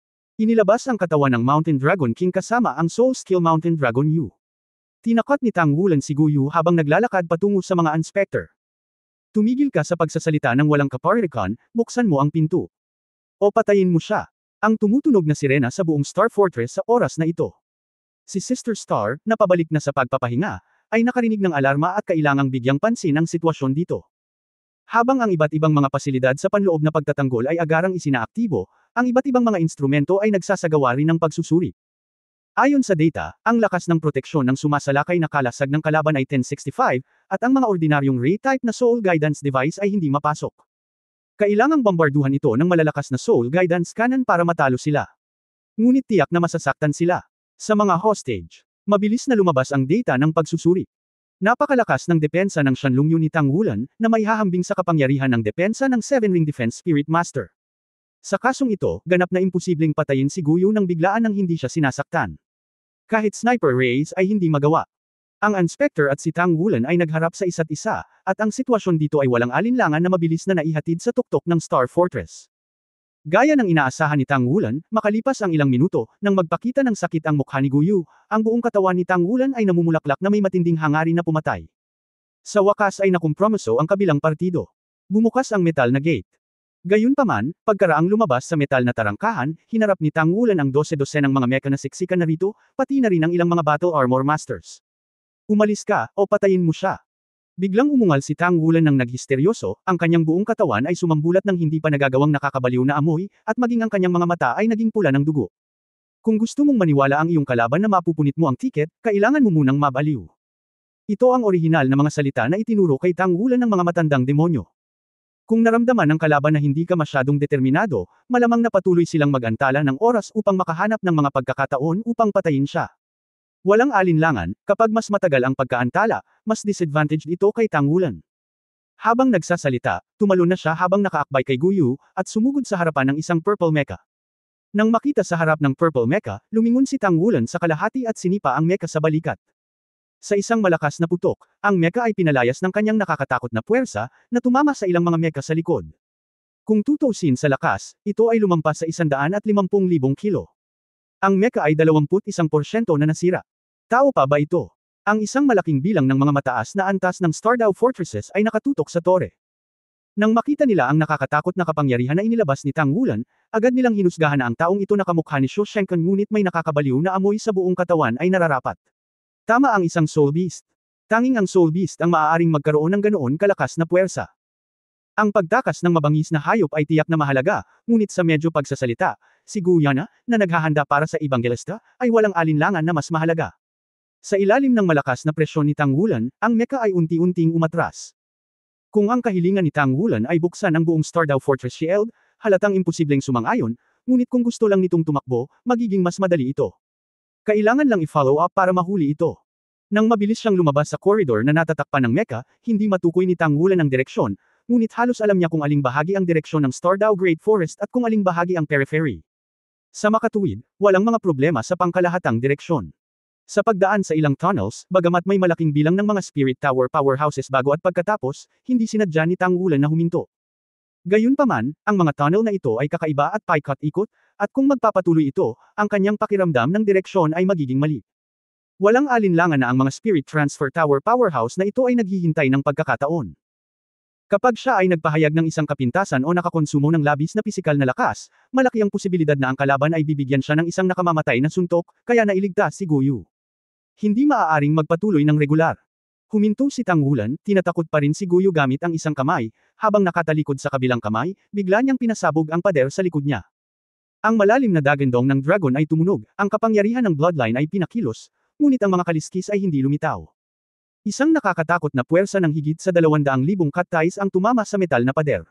Inilabas ang katawan ng Mountain Dragon King kasama ang Soul Skill Mountain Dragon Yu. Tinakot ni Tang Wulan si Guyu habang naglalakad patungo sa mga inspector. Tumigil ka sa pagsasalita ng walang kaparirikan, buksan mo ang pinto. O patayin mo siya. Ang tumutunog na sirena sa buong Star Fortress sa oras na ito. Si Sister Star, na pabalik na sa pagpapahinga, ay nakarinig ng alarma at kailangang bigyang pansin ang sitwasyon dito. Habang ang iba't ibang mga pasilidad sa panloob na pagtatanggol ay agarang isinaaktibo, ang iba't ibang mga instrumento ay nagsasagawa rin ng pagsusuri. Ayon sa data, ang lakas ng proteksyon ng sumasalakay na kalasag ng kalaban ay 1065, at ang mga ordinaryong Ray-type na Soul Guidance device ay hindi mapasok. Kailangang bombarduhan ito ng malalakas na Soul Guidance cannon para matalo sila. Ngunit tiyak na masasaktan sila. Sa mga hostage, mabilis na lumabas ang data ng pagsusuri. Napakalakas ng depensa ng Shanlong Yu ni Tang Wulan, na may hahambing sa kapangyarihan ng depensa ng 7-ring Defense Spirit Master. Sa kasong ito, ganap na imposibleng patayin si Guyu nang biglaan nang hindi siya sinasaktan. Kahit sniper rays ay hindi magawa. Ang inspector at si Tang Wulan ay nagharap sa isa't isa, at ang sitwasyon dito ay walang alinlangan na mabilis na naihatid sa tuktok ng Star Fortress. Gaya ng inaasahan ni Tang Wulan, makalipas ang ilang minuto, nang magpakita ng sakit ang mukha ni Guyu, ang buong katawan ni Tang Wulan ay namumulaklak na may matinding hangarin na pumatay. Sa wakas ay nakompromiso ang kabilang partido. Bumukas ang metal na gate. Gayunpaman, pagkaraang lumabas sa metal na tarangkahan, hinarap ni Tang Wulan ang 12-12 ng mga mecha na siksikan na rito, pati na rin ang ilang mga battle armor masters. Umalis ka, o patayin mo siya. Biglang umungal si Tang Wulan ng naghisteryoso, ang kanyang buong katawan ay sumambulat ng hindi pa nagagawang nakakabaliw na amoy, at maging ang kanyang mga mata ay naging pula ng dugo. Kung gusto mong maniwala ang iyong kalaban na mapupunit mo ang tiket, kailangan mo munang mabaliw. Ito ang orihinal na mga salita na itinuro kay Tang Wulan ng mga matandang demonyo. Kung naramdaman ng kalaban na hindi ka masyadong determinado, malamang na patuloy silang mag-antala ng oras upang makahanap ng mga pagkakataon upang patayin siya. Walang alinlangan, kapag mas matagal ang pagkaantala, mas disadvantaged ito kay Tang Wulan. Habang nagsasalita, tumalon na siya habang nakaakbay kay Guyu, at sumugod sa harapan ng isang purple mecha. Nang makita sa harap ng purple mecha, lumingon si Tang Wulan sa kalahati at sinipa ang mecha sa balikat. Sa isang malakas na putok, ang mecha ay pinalayas ng kanyang nakakatakot na puwersa, na tumama sa ilang mga mecha sa likod. Kung tutuusin sa lakas, ito ay lumampas sa 150,000 kilo. Ang mecha ay 21% na nasira. Tao pa ba ito? Ang isang malaking bilang ng mga mataas na antas ng Stardew Fortresses ay nakatutok sa tore. Nang makita nila ang nakakatakot na kapangyarihan na inilabas ni Tang Wulan, agad nilang hinusgahan na ang taong ito na kamukha ni Shu Shenken ngunit may nakakabaliw na amoy sa buong katawan ay nararapat. Tama ang isang Soul Beast. Tanging ang Soul Beast ang maaaring magkaroon ng ganoon kalakas na puwersa. Ang pagtakas ng mabangis na hayop ay tiyak na mahalaga, ngunit sa medyo pagsasalita, si Guyana, na naghahanda para sa Evangelista, ay walang alinlangan na mas mahalaga. Sa ilalim ng malakas na presyon ni Tang Wulan, ang mecha ay unti-unting umatras. Kung ang kahilingan ni Tang Wulan ay buksan ang buong Stardew Fortress Shield, halatang imposibleng sumang-ayon, ngunit kung gusto lang nitong tumakbo, magiging mas madali ito. Kailangan lang i-follow up para mahuli ito. Nang mabilis siyang lumabas sa corridor na natatakpan ng mecha, hindi matukoy ni Tang Wulan ang direksyon, ngunit halos alam niya kung aling bahagi ang direksyon ng Stardew Great Forest at kung aling bahagi ang periphery. Sa makatuwid, walang mga problema sa pangkalahatang direksyon. Sa pagdaan sa ilang tunnels, bagamat may malaking bilang ng mga Spirit Tower powerhouses bago at pagkatapos, hindi sinadya ni Tang Wulan na huminto. Gayunpaman, ang mga tunnel na ito ay kakaiba at paikot-ikot, at kung magpapatuloy ito, ang kanyang pakiramdam ng direksyon ay magiging mali. Walang alinlangan na ang mga Spirit Transfer Tower powerhouse na ito ay naghihintay ng pagkakataon. Kapag siya ay nagpahayag ng isang kapintasan o nakakonsumo ng labis na pisikal na lakas, malaki ang posibilidad na ang kalaban ay bibigyan siya ng isang nakamamatay na suntok, kaya nailigtas si Guyu. Hindi maaaring magpatuloy ng regular. Huminto si Tang Wulan, tinatakot pa rin si Guyu gamit ang isang kamay, habang nakatalikod sa kabilang kamay, bigla niyang pinasabog ang pader sa likod niya. Ang malalim na dagandong ng dragon ay tumunog, ang kapangyarihan ng bloodline ay pinakilos, ngunit ang mga kaliskis ay hindi lumitaw. Isang nakakatakot na puwersa ng higit sa 200,000 cut-ties ang tumama sa metal na pader.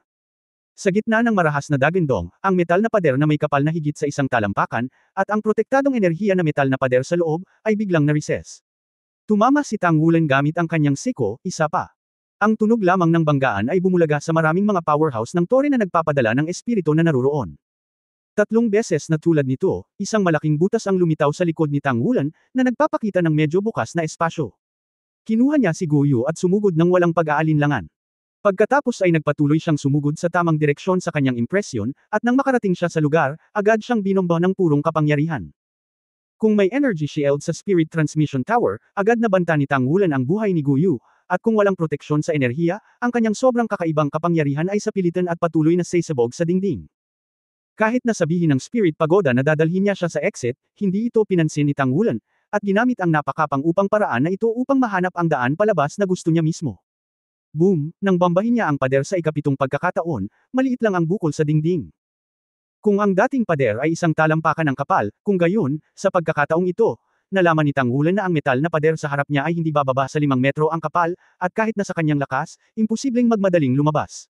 Sa gitna ng marahas na dagandong, ang metal na pader na may kapal na higit sa isang talampakan, at ang protektadong enerhiya na metal na pader sa loob, ay biglang na-recess. Tumama si Tang Wulan gamit ang kanyang siko, isa pa. Ang tunog lamang ng banggaan ay bumulaga sa maraming mga powerhouse ng tore na nagpapadala ng espiritu na naruroon. 3 beses na tulad nito, isang malaking butas ang lumitaw sa likod ni Tang Wulan, na nagpapakita ng medyo bukas na espasyo. Kinuha niya si Guyu at sumugod ng walang pag-aalinlangan. Pagkatapos ay nagpatuloy siyang sumugod sa tamang direksyon sa kanyang impresyon, at nang makarating siya sa lugar, agad siyang binomba ng purong kapangyarihan. Kung may energy shield sa Spirit Transmission Tower, agad nabanta ni Tang Wulan ang buhay ni Guyu, at kung walang proteksyon sa enerhiya, ang kanyang sobrang kakaibang kapangyarihan ay sapilitan at patuloy na sasabog sa dingding. Kahit na sabihin ng Spirit Pagoda na dadalhin niya siya sa exit, hindi ito pinansin ni Tang Wulan, at ginamit ang napakapang upang paraan na ito upang mahanap ang daan palabas na gusto niya mismo. Boom, nang bambahin niya ang pader sa ikapitong pagkakataon, maliit lang ang bukol sa dingding. Kung ang dating pader ay isang talampakan ng kapal, kung gayon, sa pagkakataong ito, nalaman ni Tang Wulan na ang metal na pader sa harap niya ay hindi bababa sa 5 metro ang kapal, at kahit na sa kanyang lakas, imposibleng magmadaling lumabas.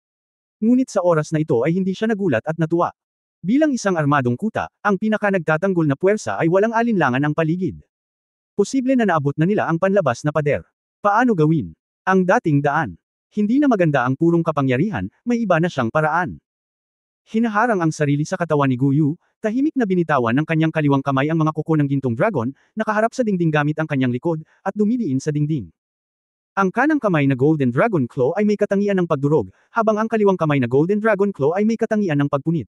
Ngunit sa oras na ito ay hindi siya nagulat at natuwa. Bilang isang armadong kuta, ang pinaka-nagtatanggol na puwersa ay walang alinlangan ang paligid. Posible na naabot na nila ang panlabas na pader. Paano gawin? Ang dating daan. Hindi na maganda ang purong kapangyarihan, may iba na siyang paraan. Hinaharang ang sarili sa katawan ni Guyu, tahimik na binitawan ng kanyang kaliwang kamay ang mga kuko ng gintong dragon, nakaharap sa dingding gamit ang kanyang likod, at dumidiin sa dingding. Ang kanang kamay na Golden Dragon Claw ay may katangian ng pagdurog, habang ang kaliwang kamay na Golden Dragon Claw ay may katangian ng pagpunit.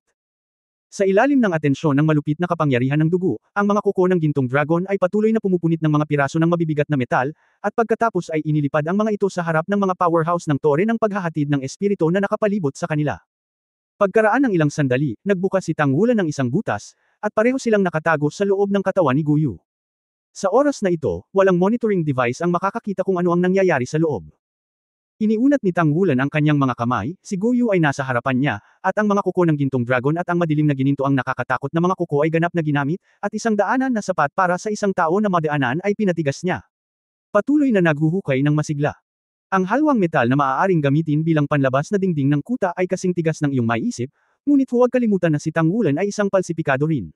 Sa ilalim ng atensyon ng malupit na kapangyarihan ng dugo, ang mga kuko ng gintong dragon ay patuloy na pumupunit ng mga piraso ng mabibigat na metal, at pagkatapos ay inilipad ang mga ito sa harap ng mga powerhouse ng tore ng paghahatid ng espiritu na nakapalibot sa kanila. Pagkaraan ng ilang sandali, nagbukas si Tang Wulan ng isang butas, at pareho silang nakatago sa loob ng katawan ni Guyu. Sa oras na ito, walang monitoring device ang makakakita kung ano ang nangyayari sa loob. Iniunat ni Tang Wulan ang kanyang mga kamay, si Guyu ay nasa harapan niya, at ang mga kuko ng gintong dragon at ang madilim na gininto ang nakakatakot na mga kuko ay ganap na ginamit, at isang daanan na sapat para sa isang tao na madaanan ay pinatigas niya. Patuloy na naghuhukay ng masigla. Ang halwang metal na maaaring gamitin bilang panlabas na dingding ng kuta ay kasing tigas ng iyong maiisip, ngunit huwag kalimutan na si Tang Wulan ay isang palsipikado rin.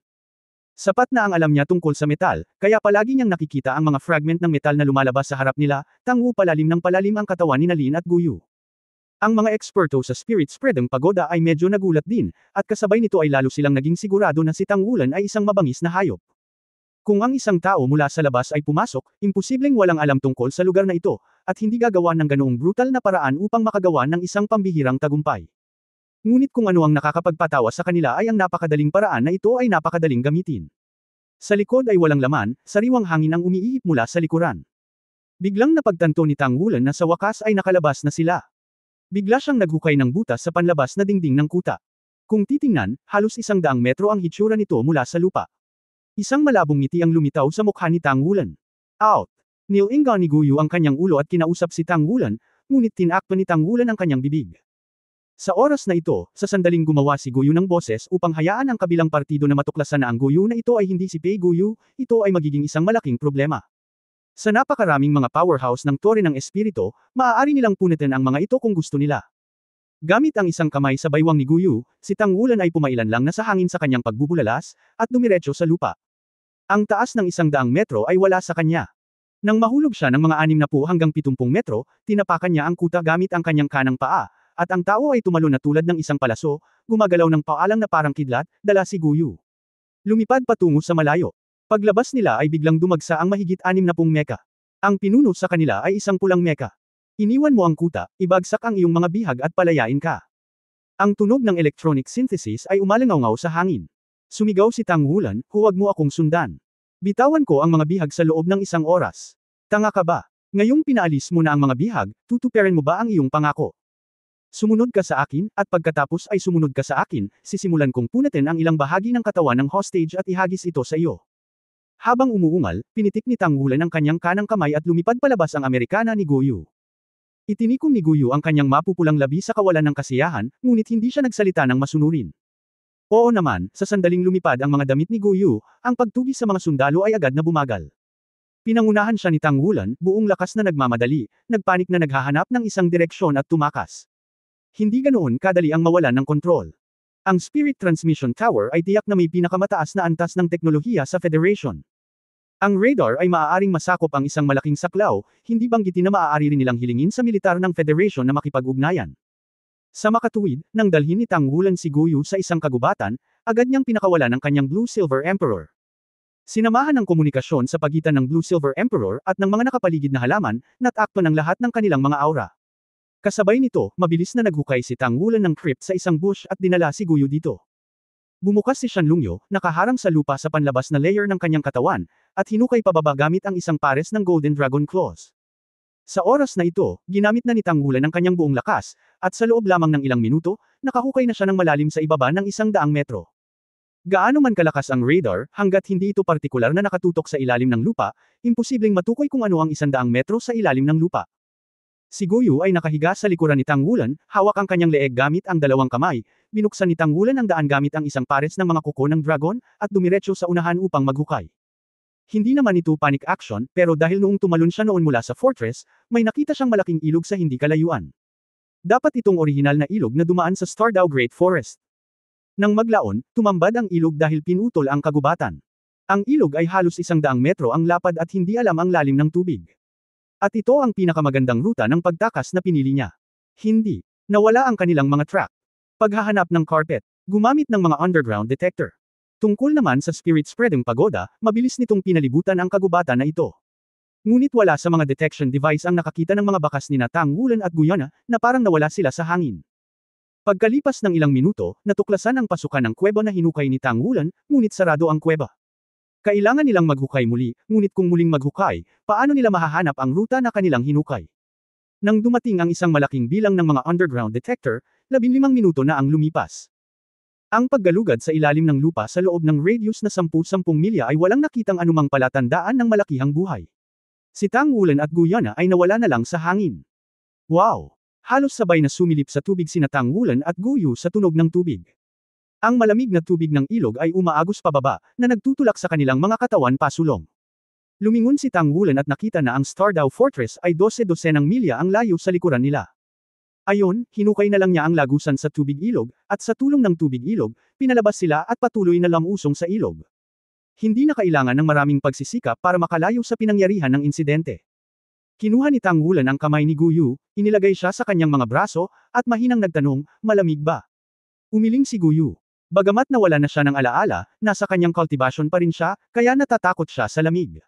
Sapat na ang alam niya tungkol sa metal, kaya palagi niyang nakikita ang mga fragment ng metal na lumalabas sa harap nila, Tangwu palalim ng palalim ang katawan ni Lin at Guyu. Ang mga eksperto sa Spirit Spreading Pagoda ay medyo nagulat din, at kasabay nito ay lalo silang naging sigurado na si Tang Wulan ay isang mabangis na hayop. Kung ang isang tao mula sa labas ay pumasok, imposibleng walang alam tungkol sa lugar na ito, at hindi gagawa ng ganoong brutal na paraan upang makagawa ng isang pambihirang tagumpay. Ngunit kung ano ang nakakapagpatawa sa kanila ay ang napakadaling paraan na ito ay napakadaling gamitin. Sa likod ay walang laman, sariwang hangin ang umiihip mula sa likuran. Biglang napagtanto ni Tang Wulan na sa wakas ay nakalabas na sila. Bigla siyang naghukay ng butas sa panlabas na dingding ng kuta. Kung titingnan, halos 100 metro ang hitsura nito mula sa lupa. Isang malabong ngiti ang lumitaw sa mukha ni Tang Wulan. Out! Nilingaw ni Guyu ang kanyang ulo at kinausap si Tang Wulan, ngunit tinakpan ni Tang Wulan ang kanyang bibig. Sa oras na ito, sa sandaling gumawa si Guyu ng boses upang hayaan ang kabilang partido na matuklasan na ang Guyu na ito ay hindi si Pei Guyu, ito ay magiging isang malaking problema. Sa napakaraming mga powerhouse ng Tore ng Espiritu, maaari nilang punitin ang mga ito kung gusto nila. Gamit ang isang kamay sa baywang ni Guyu, si Tang Wulan ay pumailan lang na sa hangin sa kanyang pagbubulalas, at dumiretso sa lupa. Ang taas ng 100 metro ay wala sa kanya. Nang mahulog siya ng mga 60 hanggang 70 metro, tinapakan niya ang kuta gamit ang kanyang kanang paa, at ang tao ay tumalon na tulad ng isang palaso, gumagalaw ng paalang na parang kidlat, dala si Guyu. Lumipad patungo sa malayo. Paglabas nila ay biglang dumagsa ang mahigit 60 meka. Ang pinuno sa kanila ay isang pulang meka. Iniwan mo ang kuta, ibagsak ang iyong mga bihag at palayain ka. Ang tunog ng electronic synthesis ay umalangaw sa hangin. Sumigaw si Tang Wulan, huwag mo akong sundan. Bitawan ko ang mga bihag sa loob ng 1 oras. Tanga ka ba? Ngayong pinaalis mo na ang mga bihag, tutuperin mo ba ang iyong pangako? Sumunod ka sa akin, at pagkatapos ay sumunod ka sa akin, sisimulan kong punatin ang ilang bahagi ng katawan ng hostage at ihagis ito sa iyo. Habang umuungal, pinitik ni Tang Wulan ang kanyang kanang kamay at lumipad palabas ang Amerikana ni Guyu. Itinikom ni Guyu ang kanyang mapupulang labi sa kawalan ng kasiyahan, ngunit hindi siya nagsalita ng masunurin. Oo naman, sa sandaling lumipad ang mga damit ni Guyu, ang pagtugis sa mga sundalo ay agad na bumagal. Pinangunahan siya ni Tang Wulan, buong lakas na nagmamadali, nagpanik na naghahanap ng isang direksyon at tumakas. Hindi ganoon kadali ang mawalan ng kontrol. Ang Spirit Transmission Tower ay tiyak na may pinakamataas na antas ng teknolohiya sa Federation. Ang radar ay maaaring masakop ang isang malaking saklaw, hindi banggitin na maaari rin nilang hilingin sa militar ng Federation na makipag-ugnayan. Sa makatuwid, nang dalhin ni Tang Wulan si Guyu sa isang kagubatan, agad niyang pinakawalan ang kanyang Blue-Silver Emperor. Sinamahan ng komunikasyon sa pagitan ng Blue-Silver Emperor at ng mga nakapaligid na halaman, natakpan ang lahat ng kanilang mga aura. Kasabay nito, mabilis na naghukay si Tang Wulan ng crypt sa isang bush at dinala si Guyu dito. Bumukas si Shanlungyo, nakaharang sa lupa sa panlabas na layer ng kanyang katawan, at hinukay pababa gamit ang isang pares ng Golden Dragon Claws. Sa oras na ito, ginamit na ni Tang Wulan ang kanyang buong lakas, at sa loob lamang ng ilang minuto, nakahukay na siya ng malalim sa ibaba ng 100 metro. Gaano man kalakas ang radar, hanggat hindi ito partikular na nakatutok sa ilalim ng lupa, imposibleng matukoy kung ano ang 100 metro sa ilalim ng lupa. Si Guyu ay nakahiga sa likuran ni Tang Wulan, hawak ang kanyang leeg gamit ang dalawang kamay, binuksan ni Tang Wulan ang daan gamit ang isang pares ng mga kuko ng dragon, at dumiretso sa unahan upang maghukay. Hindi naman ito panic action, pero dahil noong tumalon siya noon mula sa fortress, may nakita siyang malaking ilog sa hindi kalayuan. Dapat itong orihinal na ilog na dumaan sa Stardew Great Forest. Nang maglaon, tumambad ang ilog dahil pinutol ang kagubatan. Ang ilog ay halos 100 metro ang lapad at hindi alam ang lalim ng tubig. At ito ang pinakamagandang ruta ng pagtakas na pinili niya. Hindi. Nawala ang kanilang mga track. Paghahanap ng carpet. Gumamit ng mga underground detector. Tungkol naman sa Spirit Spreading Pagoda, mabilis nitong pinalibutan ang kagubatan na ito. Ngunit wala sa mga detection device ang nakakita ng mga bakas ni Tang Wulan at Guyana, na parang nawala sila sa hangin. Pagkalipas ng ilang minuto, natuklasan ang pasukan ng kuweba na hinukay ni Tang Wulan, ngunit sarado ang kuweba. Kailangan nilang maghukay muli, ngunit kung muling maghukay, paano nila mahahanap ang ruta na kanilang hinukay? Nang dumating ang isang malaking bilang ng mga underground detector, 15 minuto na ang lumipas. Ang paggalugad sa ilalim ng lupa sa loob ng radius na 10-10 milya ay walang nakitang anumang palatandaan ng malakihang buhay. Si Tang Wulan at Guyana ay nawala na lang sa hangin. Wow! Halos sabay na sumilip sa tubig sina Tang Wulan at Guyu sa tunog ng tubig. Ang malamig na tubig ng ilog ay umaagos pababa, na nagtutulak sa kanilang mga katawan pasulong. Lumingon si Tang Wulan at nakita na ang Stardew Fortress ay 12-dosenang milya ang layo sa likuran nila. Ayon, hinukay na lang niya ang lagusan sa tubig ilog, at sa tulong ng tubig ilog, pinalabas sila at patuloy na lamusong sa ilog. Hindi na kailangan ng maraming pagsisikap para makalayo sa pinangyarihan ng insidente. Kinuha ni Tang Wulan ang kamay ni Guyu, inilagay siya sa kanyang mga braso, at mahinang nagtanong, malamig ba? Umiling si Guyu. Bagamat nawala na siya ng alaala, nasa kanyang cultivation pa rin siya, kaya natatakot siya sa lamig.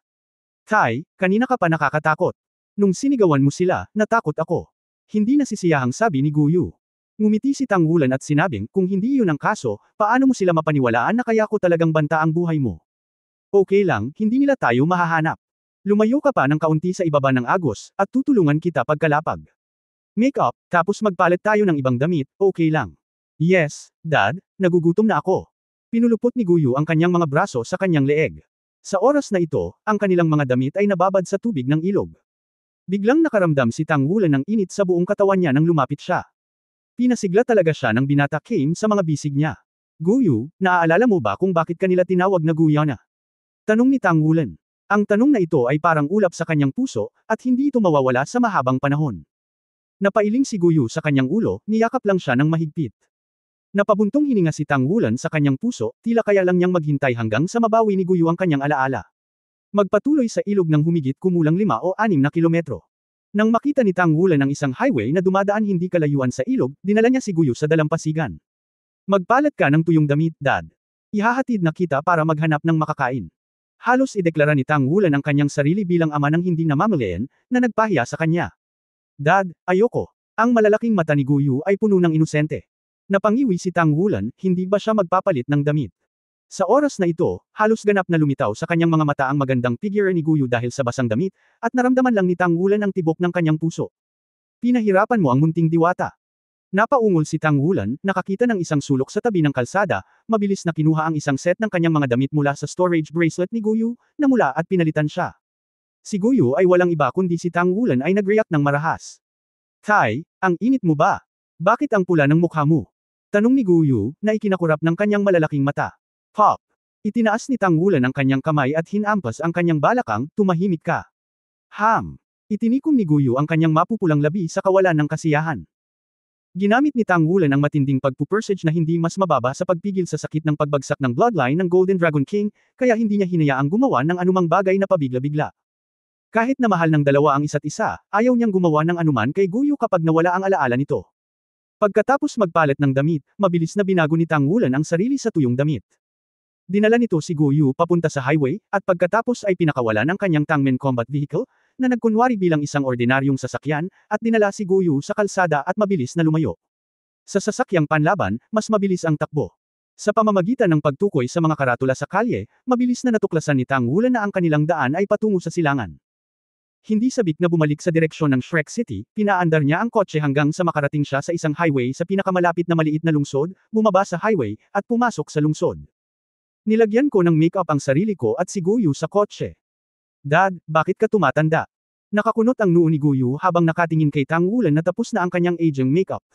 Tai, kanina ka pa nakakatakot. Nung sinigawan mo sila, natakot ako. Hindi nasisiyahang sabi ni Guyu. Ngumiti si Tang Wulan at sinabing, kung hindi yun ang kaso, paano mo sila mapaniwalaan na kaya ko talagang banta ang buhay mo? Okay lang, hindi nila tayo mahahanap. Lumayo ka pa ng kaunti sa ibaba ng agos, at tutulungan kita pagkalapag. Make up, tapos magpalit tayo ng ibang damit, okay lang. Yes, Dad, nagugutom na ako. Pinulupot ni Guyu ang kanyang mga braso sa kanyang leeg. Sa oras na ito, ang kanilang mga damit ay nababad sa tubig ng ilog. Biglang nakaramdam si Tang Wulan ng init sa buong katawan niya nang lumapit siya. Pinasigla talaga siya ng binata Kim sa mga bisig niya. Guyu, naaalala mo ba kung bakit kanila tinawag na Guyana? Tanong ni Tang Wulan. Ang tanong na ito ay parang ulap sa kanyang puso, at hindi ito mawawala sa mahabang panahon. Napailing si Guyu sa kanyang ulo, niyakap lang siya ng mahigpit. Napabuntong hininga si Tang Wulan sa kanyang puso, tila kaya lang niyang maghintay hanggang sa mabawi ni Guyu ang kanyang alaala. Magpatuloy sa ilog ng humigit kumulang 5 o 6 na kilometro. Nang makita ni Tang Wulan ang isang highway na dumadaan hindi kalayuan sa ilog, dinala niya si Guyu sa dalampasigan. Magpalat ka ng tuyong damit, Dad. Ihahatid na kita para maghanap ng makakain. Halos ideklara ni Tang Wulan ang kanyang sarili bilang ama ng hindi namamalayan, na nagpahiya sa kanya. Dad, ayoko. Ang malalaking mata ni Guyu ay puno ng inosente. Napangiwi si Tang Wulan, hindi ba siya magpapalit ng damit? Sa oras na ito, halos ganap na lumitaw sa kanyang mga mata ang magandang figure ni Guyu dahil sa basang damit, at naramdaman lang ni Tang Wulan ang tibok ng kanyang puso. Pinahirapan mo ang munting diwata. Napaungol si Tang Wulan, nakakita ng isang sulok sa tabi ng kalsada, mabilis na kinuha ang isang set ng kanyang mga damit mula sa storage bracelet ni Guyu, namula at pinalitan siya. Si Guyu ay walang iba kundi si Tang Wulan ay nag-react ng marahas. Kai, ang init mo ba? Bakit ang pula ng mukha mo? Tanong ni Guyu, na ikinakurap ng kanyang malalaking mata. Pop! Itinaas ni Tang Wulan ang kanyang kamay at hinampas ang kanyang balakang, tumahimik ka. Ham! Itinikom ni Guyu ang kanyang mapupulang labi sa kawalan ng kasiyahan. Ginamit ni Tang Wulan ang matinding pagpupursage na hindi mas mababa sa pagpigil sa sakit ng pagbagsak ng bloodline ng Golden Dragon King, kaya hindi niya hinayaang gumawa ng anumang bagay na pabigla-bigla. Kahit na mahal ng dalawa ang isa't isa, ayaw niyang gumawa ng anuman kay Guyu kapag nawala ang alaala nito. Pagkatapos magpalit ng damit, mabilis na binago ni Tang Wulan ang sarili sa tuyong damit. Dinala nito si Guyu papunta sa highway, at pagkatapos ay pinakawalan ang kanyang Tangmen combat vehicle, na nagkunwari bilang isang ordinaryong sasakyan, at dinala si Guyu sa kalsada at mabilis na lumayo. Sa sasakyang panlaban, mas mabilis ang takbo. Sa pamamagitan ng pagtukoy sa mga karatula sa kalye, mabilis na natuklasan ni Tang Wulan na ang kanilang daan ay patungo sa silangan. Hindi sabik na bumalik sa direksyon ng Shrek City, pinaandar niya ang kotse hanggang sa makarating siya sa isang highway sa pinakamalapit na maliit na lungsod, bumaba sa highway, at pumasok sa lungsod. Nilagyan ko ng make-up ang sarili ko at si Guyu sa kotse. Dad, bakit ka tumatanda? Nakakunot ang noo ni Guyu habang nakatingin kay Tang Wulan na tapos na ang kanyang aging make-up.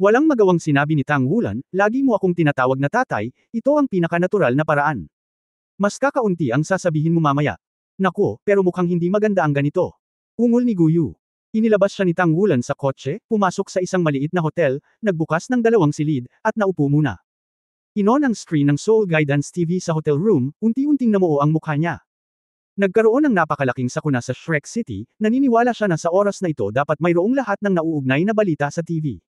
Walang magawang sinabi ni Tang Wulan, lagi mo akong tinatawag na tatay, ito ang pinaka-natural na paraan. Mas kakaunti ang sasabihin mo mamaya. Nako, pero mukhang hindi maganda ang ganito. Ungol ni Guyu. Inilabas siya ni Tang Wulan sa kotse, pumasok sa isang maliit na hotel, nagbukas ng 2 silid, at naupo muna. Inon ang screen ng Seoul Guidance TV sa hotel room, unti-unting namuo ang mukha niya. Nagkaroon ng napakalaking sakuna sa Shrek City, naniniwala siya na sa oras na ito dapat mayroong lahat ng nauugnay na balita sa TV.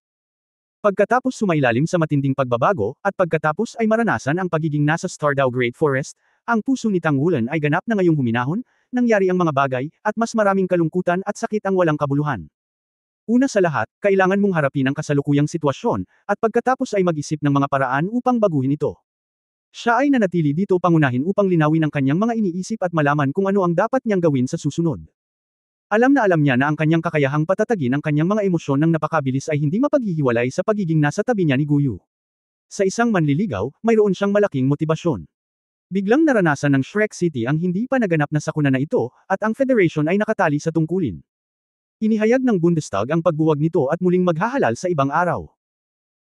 Pagkatapos sumailalim sa matinding pagbabago, at pagkatapos ay maranasan ang pagiging nasa Stardew Great Forest, ang puso ni Tang Wulan ay ganap na ngayong huminahon, nangyari ang mga bagay, at mas maraming kalungkutan at sakit ang walang kabuluhan. Una sa lahat, kailangan mong harapin ang kasalukuyang sitwasyon, at pagkatapos ay mag-isip ng mga paraan upang baguhin ito. Siya ay nanatili dito pangunahin upang linawin ang kanyang mga iniisip at malaman kung ano ang dapat niyang gawin sa susunod. Alam na alam niya na ang kanyang kakayahang patatagin ang kanyang mga emosyon ng napakabilis ay hindi mapaghihiwalay sa pagiging nasa tabi niya ni Guyu. Sa isang manliligaw, mayroon siyang malaking motibasyon. Biglang naranasan ng Shrek City ang hindi pa naganap na sakuna na ito, at ang Federation ay nakatali sa tungkulin. Inihayag ng Bundestag ang pagbuwag nito at muling maghahalal sa ibang araw.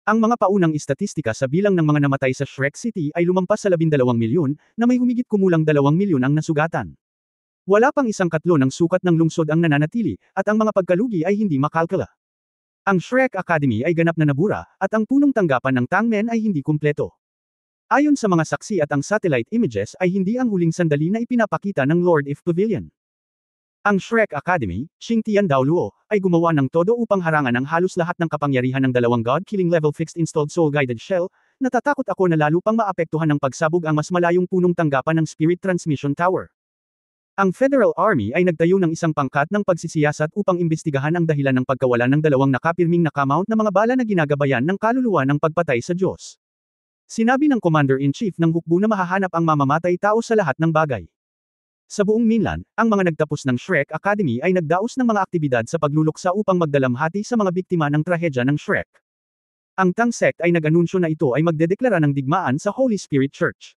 Ang mga paunang istatistika sa bilang ng mga namatay sa Shrek City ay lumampas sa 12 milyon, na may humigit kumulang 2 milyon ang nasugatan. Wala pang 1/4 ng sukat ng lungsod ang nananatili, at ang mga pagkalugi ay hindi makalkula. Ang Shrek Academy ay ganap na nabura, at ang punong tanggapan ng Tangmen ay hindi kumpleto. Ayon sa mga saksi at ang satellite images ay hindi ang huling sandali na ipinapakita ng Lord If Pavilion. Ang Shrek Academy, Xingtian Daoluo, ay gumawa ng todo upang harangan ang halos lahat ng kapangyarihan ng 2 God-killing level fixed installed soul-guided shell, natatakot ako na lalo pang maapektuhan ng pagsabog ang mas malayong punong tanggapan ng Spirit Transmission Tower. Ang Federal Army ay nagtayo ng isang pangkat ng pagsisiyasat upang imbestigahan ang dahilan ng pagkawala ng 2 nakapirming nakamount na mga bala na ginagabayan ng kaluluwa ng pagpatay sa Diyos. Sinabi ng Commander-in-Chief ng hukbo na mahahanap ang mamamatay tao sa lahat ng bagay. Sa buong mainland, ang mga nagtapos ng Shrek Academy ay nagdaos ng mga aktibidad sa pagluluksa upang magdalamhati sa mga biktima ng trahedya ng Shrek. Ang Tang sect ay nag-anunsyo na ito ay magdedeklara ng digmaan sa Holy Spirit Church.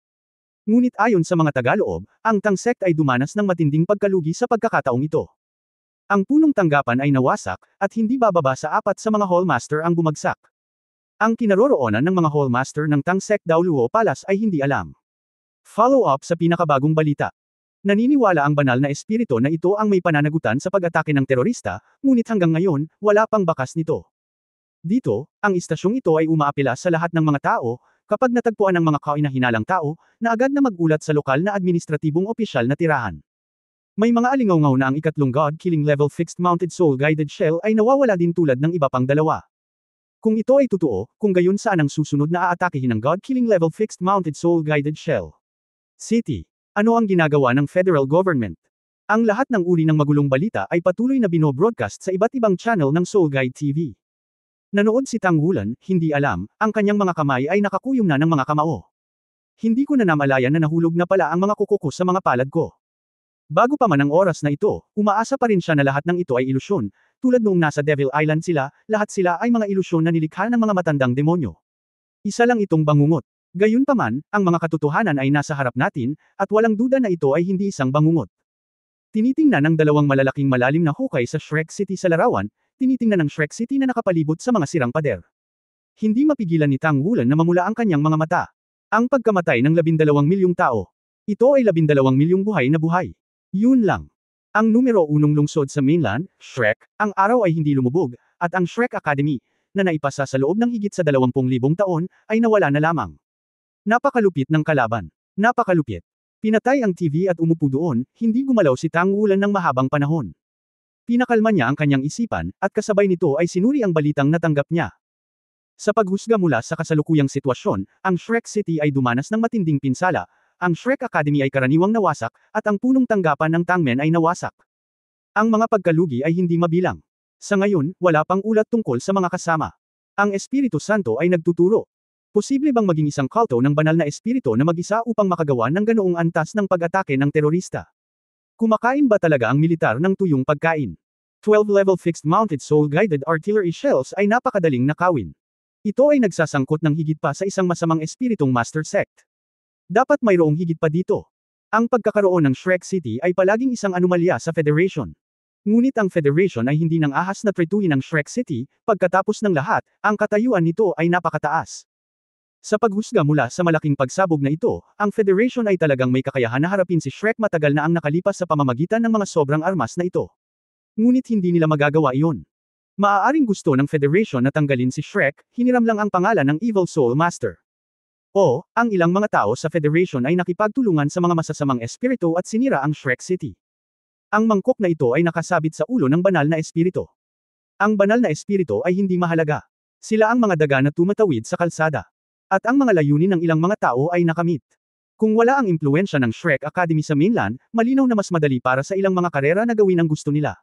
Ngunit ayon sa mga tagaloob, ang Tang sect ay dumanas ng matinding pagkalugi sa pagkakataong ito. Ang punong tanggapan ay nawasak, at hindi bababa sa 4 sa mga Hallmaster ang bumagsak. Ang kinaroroonan ng mga Hallmaster ng Tang sect daw Luo Palace ay hindi alam. Follow-up sa pinakabagong balita. Naniniwala ang banal na espiritu na ito ang may pananagutan sa pag-atake ng terorista, ngunit hanggang ngayon, wala pang bakas nito. Dito, ang istasyong ito ay umaapela sa lahat ng mga tao, kapag natagpuan ng mga kainahinalang tao, na agad na magulat sa lokal na administratibong opisyal na tirahan. May mga alingaw-ngaw na ang ikatlong God-killing level fixed-mounted soul-guided shell ay nawawala din tulad ng iba pang dalawa. Kung ito ay totoo, kung gayon saan ang susunod na aatakehin ng God-killing level fixed-mounted soul-guided shell? City. Ano ang ginagawa ng federal government? Ang lahat ng uri ng magulong balita ay patuloy na binobroadcast sa iba't ibang channel ng Soul Guide TV. Nanood si Tang Wulan, hindi alam, ang kanyang mga kamay ay nakakuyom na ng mga kamao. Hindi ko na namalayan na nahulog na pala ang mga kuko ko sa mga palad ko. Bago pa man ang oras na ito, umaasa pa rin siya na lahat ng ito ay ilusyon, tulad noong nasa Devil Island sila, lahat sila ay mga ilusyon na nilikha ng mga matandang demonyo. Isa lang itong bangungot. Gayunpaman, ang mga katotohanan ay nasa harap natin, at walang duda na ito ay hindi isang bangungot. Tinitingnan ng dalawang malalaking malalim na hukay sa Shrek City sa larawan, tinitingnan ng Shrek City na nakapalibot sa mga sirang pader. Hindi mapigilan ni Tang Wulan na mamula ang kanyang mga mata. Ang pagkamatay ng 12 milyong tao. Ito ay 12 milyong buhay na buhay. Yun lang. Ang numero 1 lungsod sa mainland, Shrek, ang araw ay hindi lumubog, at ang Shrek Academy, na naipasa sa loob ng higit sa 20,000 taon, ay nawala na lamang. Napakalupit ng kalaban. Napakalupit. Pinatay ang TV at umupo doon, hindi gumalaw si Tang Wulan ng mahabang panahon. Pinakalma niya ang kanyang isipan, at kasabay nito ay sinuri ang balitang natanggap niya. Sa paghusga mula sa kasalukuyang sitwasyon, ang Shrek City ay dumanas ng matinding pinsala, ang Shrek Academy ay karaniwang nawasak, at ang punong tanggapan ng Tangmen ay nawasak. Ang mga pagkalugi ay hindi mabilang. Sa ngayon, wala pang ulat tungkol sa mga kasama. Ang Espiritu Santo ay nagtuturo. Posible bang maging isang kulto ng banal na espiritu na mag-isa upang makagawa ng ganoong antas ng pag-atake ng terorista? Kumakain ba talaga ang militar ng tuyong pagkain? 12-level fixed-mounted soul-guided artillery shells ay napakadaling nakawin. Ito ay nagsasangkot ng higit pa sa isang masamang espiritong master sect. Dapat mayroong higit pa dito. Ang pagkakaroon ng Shrek City ay palaging isang anomalya sa Federation. Ngunit ang Federation ay hindi nang ahas na tretuhin ang Shrek City, pagkatapos ng lahat, ang katayuan nito ay napakataas. Sa paghusga mula sa malaking pagsabog na ito, ang Federation ay talagang may kakayahan na harapin si Shrek matagal na ang nakalipas sa pamamagitan ng mga sobrang armas na ito. Ngunit hindi nila magagawa iyon. Maaaring gusto ng Federation na tanggalin si Shrek, hiniram lang ang pangalan ng Evil Soul Master. O, ang ilang mga tao sa Federation ay nakipagtulungan sa mga masasamang espiritu at sinira ang Shrek City. Ang mangkok na ito ay nakasabit sa ulo ng banal na espiritu. Ang banal na espiritu ay hindi mahalaga. Sila ang mga daga na tumatawid sa kalsada. At ang mga layunin ng ilang mga tao ay nakamit. Kung wala ang impluensya ng Shrek Academy sa mainland, malinaw na mas madali para sa ilang mga karera na gawin ang gusto nila.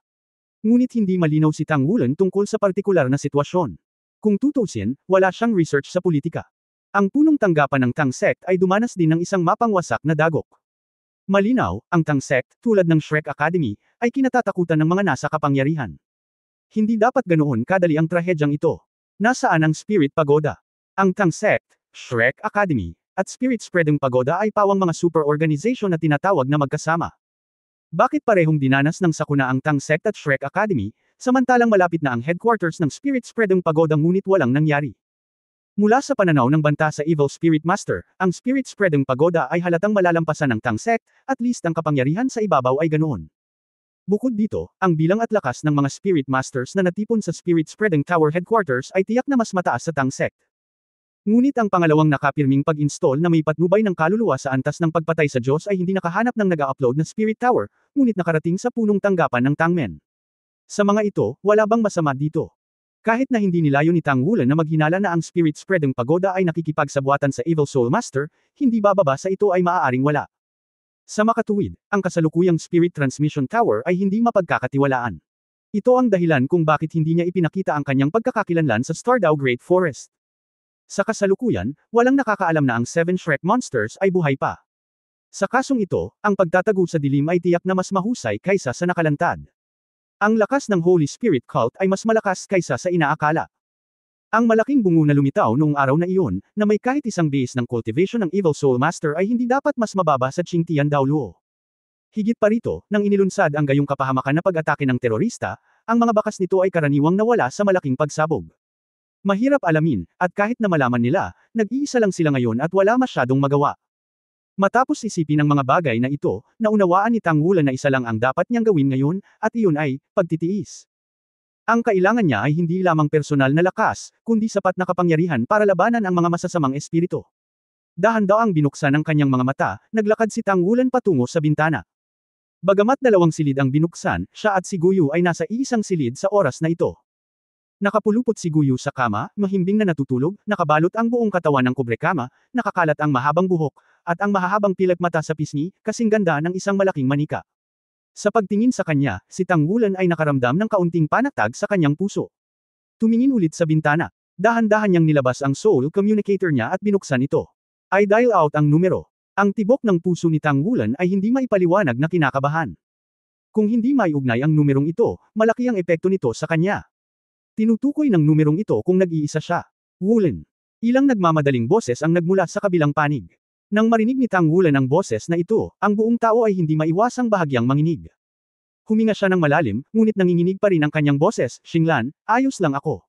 Ngunit hindi malinaw si Tang Wulan tungkol sa partikular na sitwasyon. Kung tutusin, wala siyang research sa politika. Ang punong tanggapan ng Tang sect ay dumanas din ng isang mapangwasak na dagok. Malinaw, ang Tang sect, tulad ng Shrek Academy, ay kinatatakutan ng mga nasa kapangyarihan. Hindi dapat ganoon kadali ang trahedyang ito. Nasaan ang Spirit Pagoda? Ang Tang sect, Shrek Academy, at Spirit Spreading Pagoda ay pawang mga super organization na tinatawag na magkasama. Bakit parehong dinanas ng sakuna ang Tang sect at Shrek Academy, samantalang malapit na ang headquarters ng Spirit Spreading Pagoda ngunit walang nangyari? Mula sa pananaw ng banta sa Evil Spirit Master, ang Spirit Spreading Pagoda ay halatang malalampasan ng Tang sect, at least ang kapangyarihan sa ibabaw ay ganoon. Bukod dito, ang bilang at lakas ng mga Spirit Masters na natipon sa Spirit Spreading Tower headquarters ay tiyak na mas mataas sa Tang sect. Ngunit ang pangalawang nakapirming pag-install na may patnubay ng kaluluwa sa antas ng pagpatay sa Diyos ay hindi nakahanap ng nag-a-upload na Spirit Tower, ngunit nakarating sa punong tanggapan ng Tangmen. Sa mga ito, wala bang masama dito? Kahit na hindi nilayo ni Tang Wulan na maghinala na ang Spirit Spreading Pagoda ay nakikipagsabuatan sa Evil Soul Master, hindi bababa sa ito ay maaaring wala. Sa makatuwid, ang kasalukuyang Spirit Transmission Tower ay hindi mapagkakatiwalaan. Ito ang dahilan kung bakit hindi niya ipinakita ang kanyang pagkakakilanlan sa Stardew Great Forest. Sa kasalukuyan, walang nakakaalam na ang 7 Shrek monsters ay buhay pa. Sa kasong ito, ang pagtatago sa dilim ay tiyak na mas mahusay kaysa sa nakalantad. Ang lakas ng Holy Spirit cult ay mas malakas kaysa sa inaakala. Ang malaking bungo na lumitaw noong araw na iyon, na may kahit isang base ng cultivation ng Evil Soul Master ay hindi dapat mas mababa sa Qingtian Daoluo. Higit pa rito, nang inilunsad ang gayong kapahamakan na pag-atake ng terorista, ang mga bakas nito ay karaniwang nawala sa malaking pagsabog. Mahirap alamin, at kahit na malaman nila, nag-iisa lang sila ngayon at wala masyadong magawa. Matapos isipin ang mga bagay na ito, naunawaan ni Tang Wulan na isa lang ang dapat niyang gawin ngayon, at iyon ay, pagtitiis. Ang kailangan niya ay hindi lamang personal na lakas, kundi sapat na kapangyarihan para labanan ang mga masasamang espiritu. Dahan-daang binuksan ang kanyang mga mata, naglakad si Tang Wulan patungo sa bintana. Bagamat dalawang silid ang binuksan, siya at si Guyu ay nasa iisang silid sa oras na ito. Nakapulupot si Guyu sa kama, mahimbing na natutulog, nakabalot ang buong katawan ng kubrekama, nakakalat ang mahabang buhok, at ang mahahabang pilak mata sa pisngi, kasing ganda ng isang malaking manika. Sa pagtingin sa kanya, si Tang Wulan ay nakaramdam ng kaunting panatag sa kanyang puso. Tumingin ulit sa bintana. Dahan-dahan niyang nilabas ang soul communicator niya at binuksan ito. Ay dial out ang numero. Ang tibok ng puso ni Tang Wulan ay hindi maipaliwanag na kinakabahan. Kung hindi maiugnay ang numerong ito, malaki ang epekto nito sa kanya. Tinutukoy ng numerong ito kung nag-iisa siya. Wulan. Ilang nagmamadaling boses ang nagmula sa kabilang panig. Nang marinig ni Tang Wulan ang boses na ito, ang buong tao ay hindi maiwasang bahagyang manginig. Huminga siya ng malalim, ngunit nanginginig pa rin ang kanyang boses, Xinglan, ayos lang ako.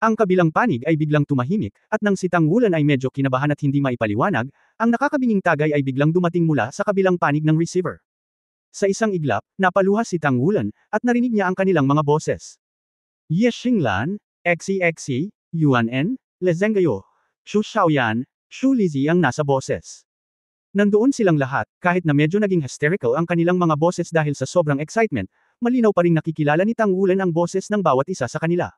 Ang kabilang panig ay biglang tumahimik, at nang si Tang Wulan ay medyo kinabahan at hindi maipaliwanag, ang nakakabinging tagay ay biglang dumating mula sa kabilang panig ng receiver. Sa isang iglap, napaluha si Tang Wulan, at narinig niya ang kanilang mga boses. Ye Xinglan, XE, Yuan En, Le Zhenggayo, Xu Xiaoyan, Xu Lizi ang nasa boses. Nandoon silang lahat, kahit na medyo naging hysterical ang kanilang mga boses dahil sa sobrang excitement, malinaw pa ring nakikilala ni Tang Wulan ang boses ng bawat isa sa kanila.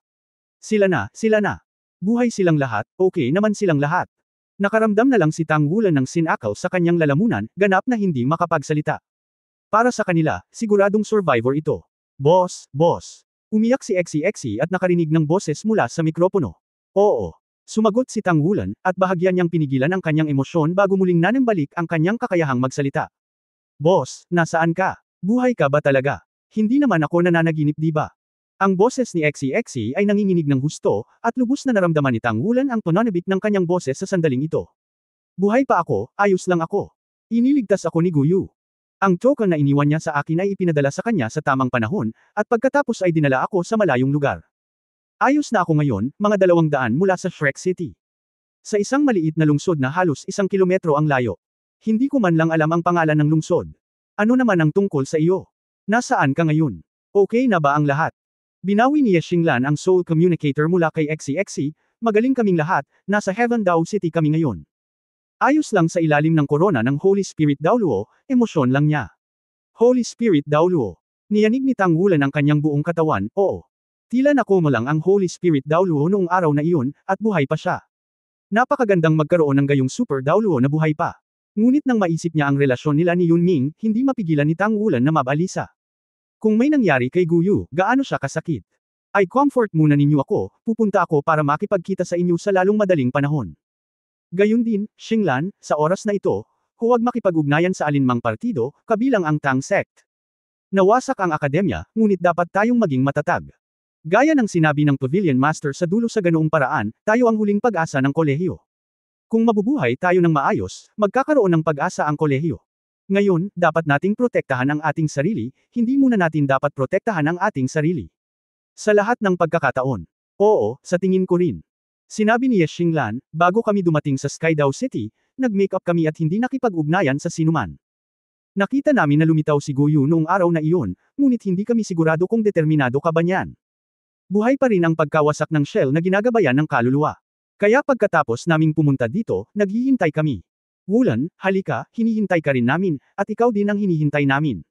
Sila na. Buhay silang lahat, okay naman silang lahat. Nakaramdam na lang si Tang Wulan ng sinakaw sa kanyang lalamunan, ganap na hindi makapagsalita. Para sa kanila, siguradong survivor ito. Boss. Umiyak si XE at nakarinig ng boses mula sa mikropono. Oo. Sumagot si Tang Wulan, at bahagyan niyang pinigilan ang kanyang emosyon bago muling nanembalik ang kanyang kakayahang magsalita. Boss, nasaan ka? Buhay ka ba talaga? Hindi naman ako nananaginip di ba? Ang boses ni XE ay nanginginig ng husto, at lubos na naramdaman ni Tang Wulan ang tonanabik ng kanyang boses sa sandaling ito. Buhay pa ako, ayos lang ako. Iniligtas ako ni Guyu. Ang token na iniwan niya sa akin ay ipinadala sa kanya sa tamang panahon, at pagkatapos ay dinala ako sa malayong lugar. Ayos na ako ngayon, mga 200 mula sa Shrek City. Sa isang maliit na lungsod na halos 1 kilometro ang layo. Hindi ko man lang alam ang pangalan ng lungsod. Ano naman ang tungkol sa iyo? Nasaan ka ngayon? Okay na ba ang lahat? Binawi ni Ye Xinglan ang soul communicator mula kay XE, magaling kaming lahat, nasa Heaven Dao City kami ngayon. Ayos lang sa ilalim ng korona ng Holy Spirit Daoluo, emosyon lang niya. Holy Spirit Daoluo. Niyanig ni Tang Wulan ang kanyang buong katawan, oo. Tila nakomo lang ang Holy Spirit Daoluo noong araw na iyon, at buhay pa siya. Napakagandang magkaroon ng gayong Super Daoluo na buhay pa. Ngunit nang maisip niya ang relasyon nila ni Yunming, hindi mapigilan ni Tang Wulan na mabalisa. Kung may nangyari kay Guyu, gaano siya kasakit? Ay comfort muna ninyo ako, pupunta ako para makipagkita sa inyo sa lalong madaling panahon. Gayun din, Xinglan, sa oras na ito, huwag makipag-ugnayan sa alinmang partido, kabilang ang Tang Sect. Nawasak ang akademya, ngunit dapat tayong maging matatag. Gaya ng sinabi ng Pavilion Master sa dulo sa ganoong paraan, tayo ang huling pag-asa ng kolehiyo. Kung mabubuhay tayo ng maayos, magkakaroon ng pag-asa ang kolehiyo. Ngayon, dapat nating protektahan ang ating sarili, hindi muna natin dapat protektahan ang ating sarili. Sa lahat ng pagkakataon. Oo, sa tingin ko rin. Sinabi ni Ye Xinglan, bago kami dumating sa Skydao City, nag-makeup kami at hindi nakipag-ugnayan sa sinuman. Nakita namin na lumitaw si Guyu noong araw na iyon, ngunit hindi kami sigurado kung determinado ka ba niyan. Buhay pa rin ang pagkawasak ng shell na ginagabayan ng kaluluwa. Kaya pagkatapos naming pumunta dito, naghihintay kami. Wulan, halika, hinihintay ka rin namin, at ikaw din ang hinihintay namin.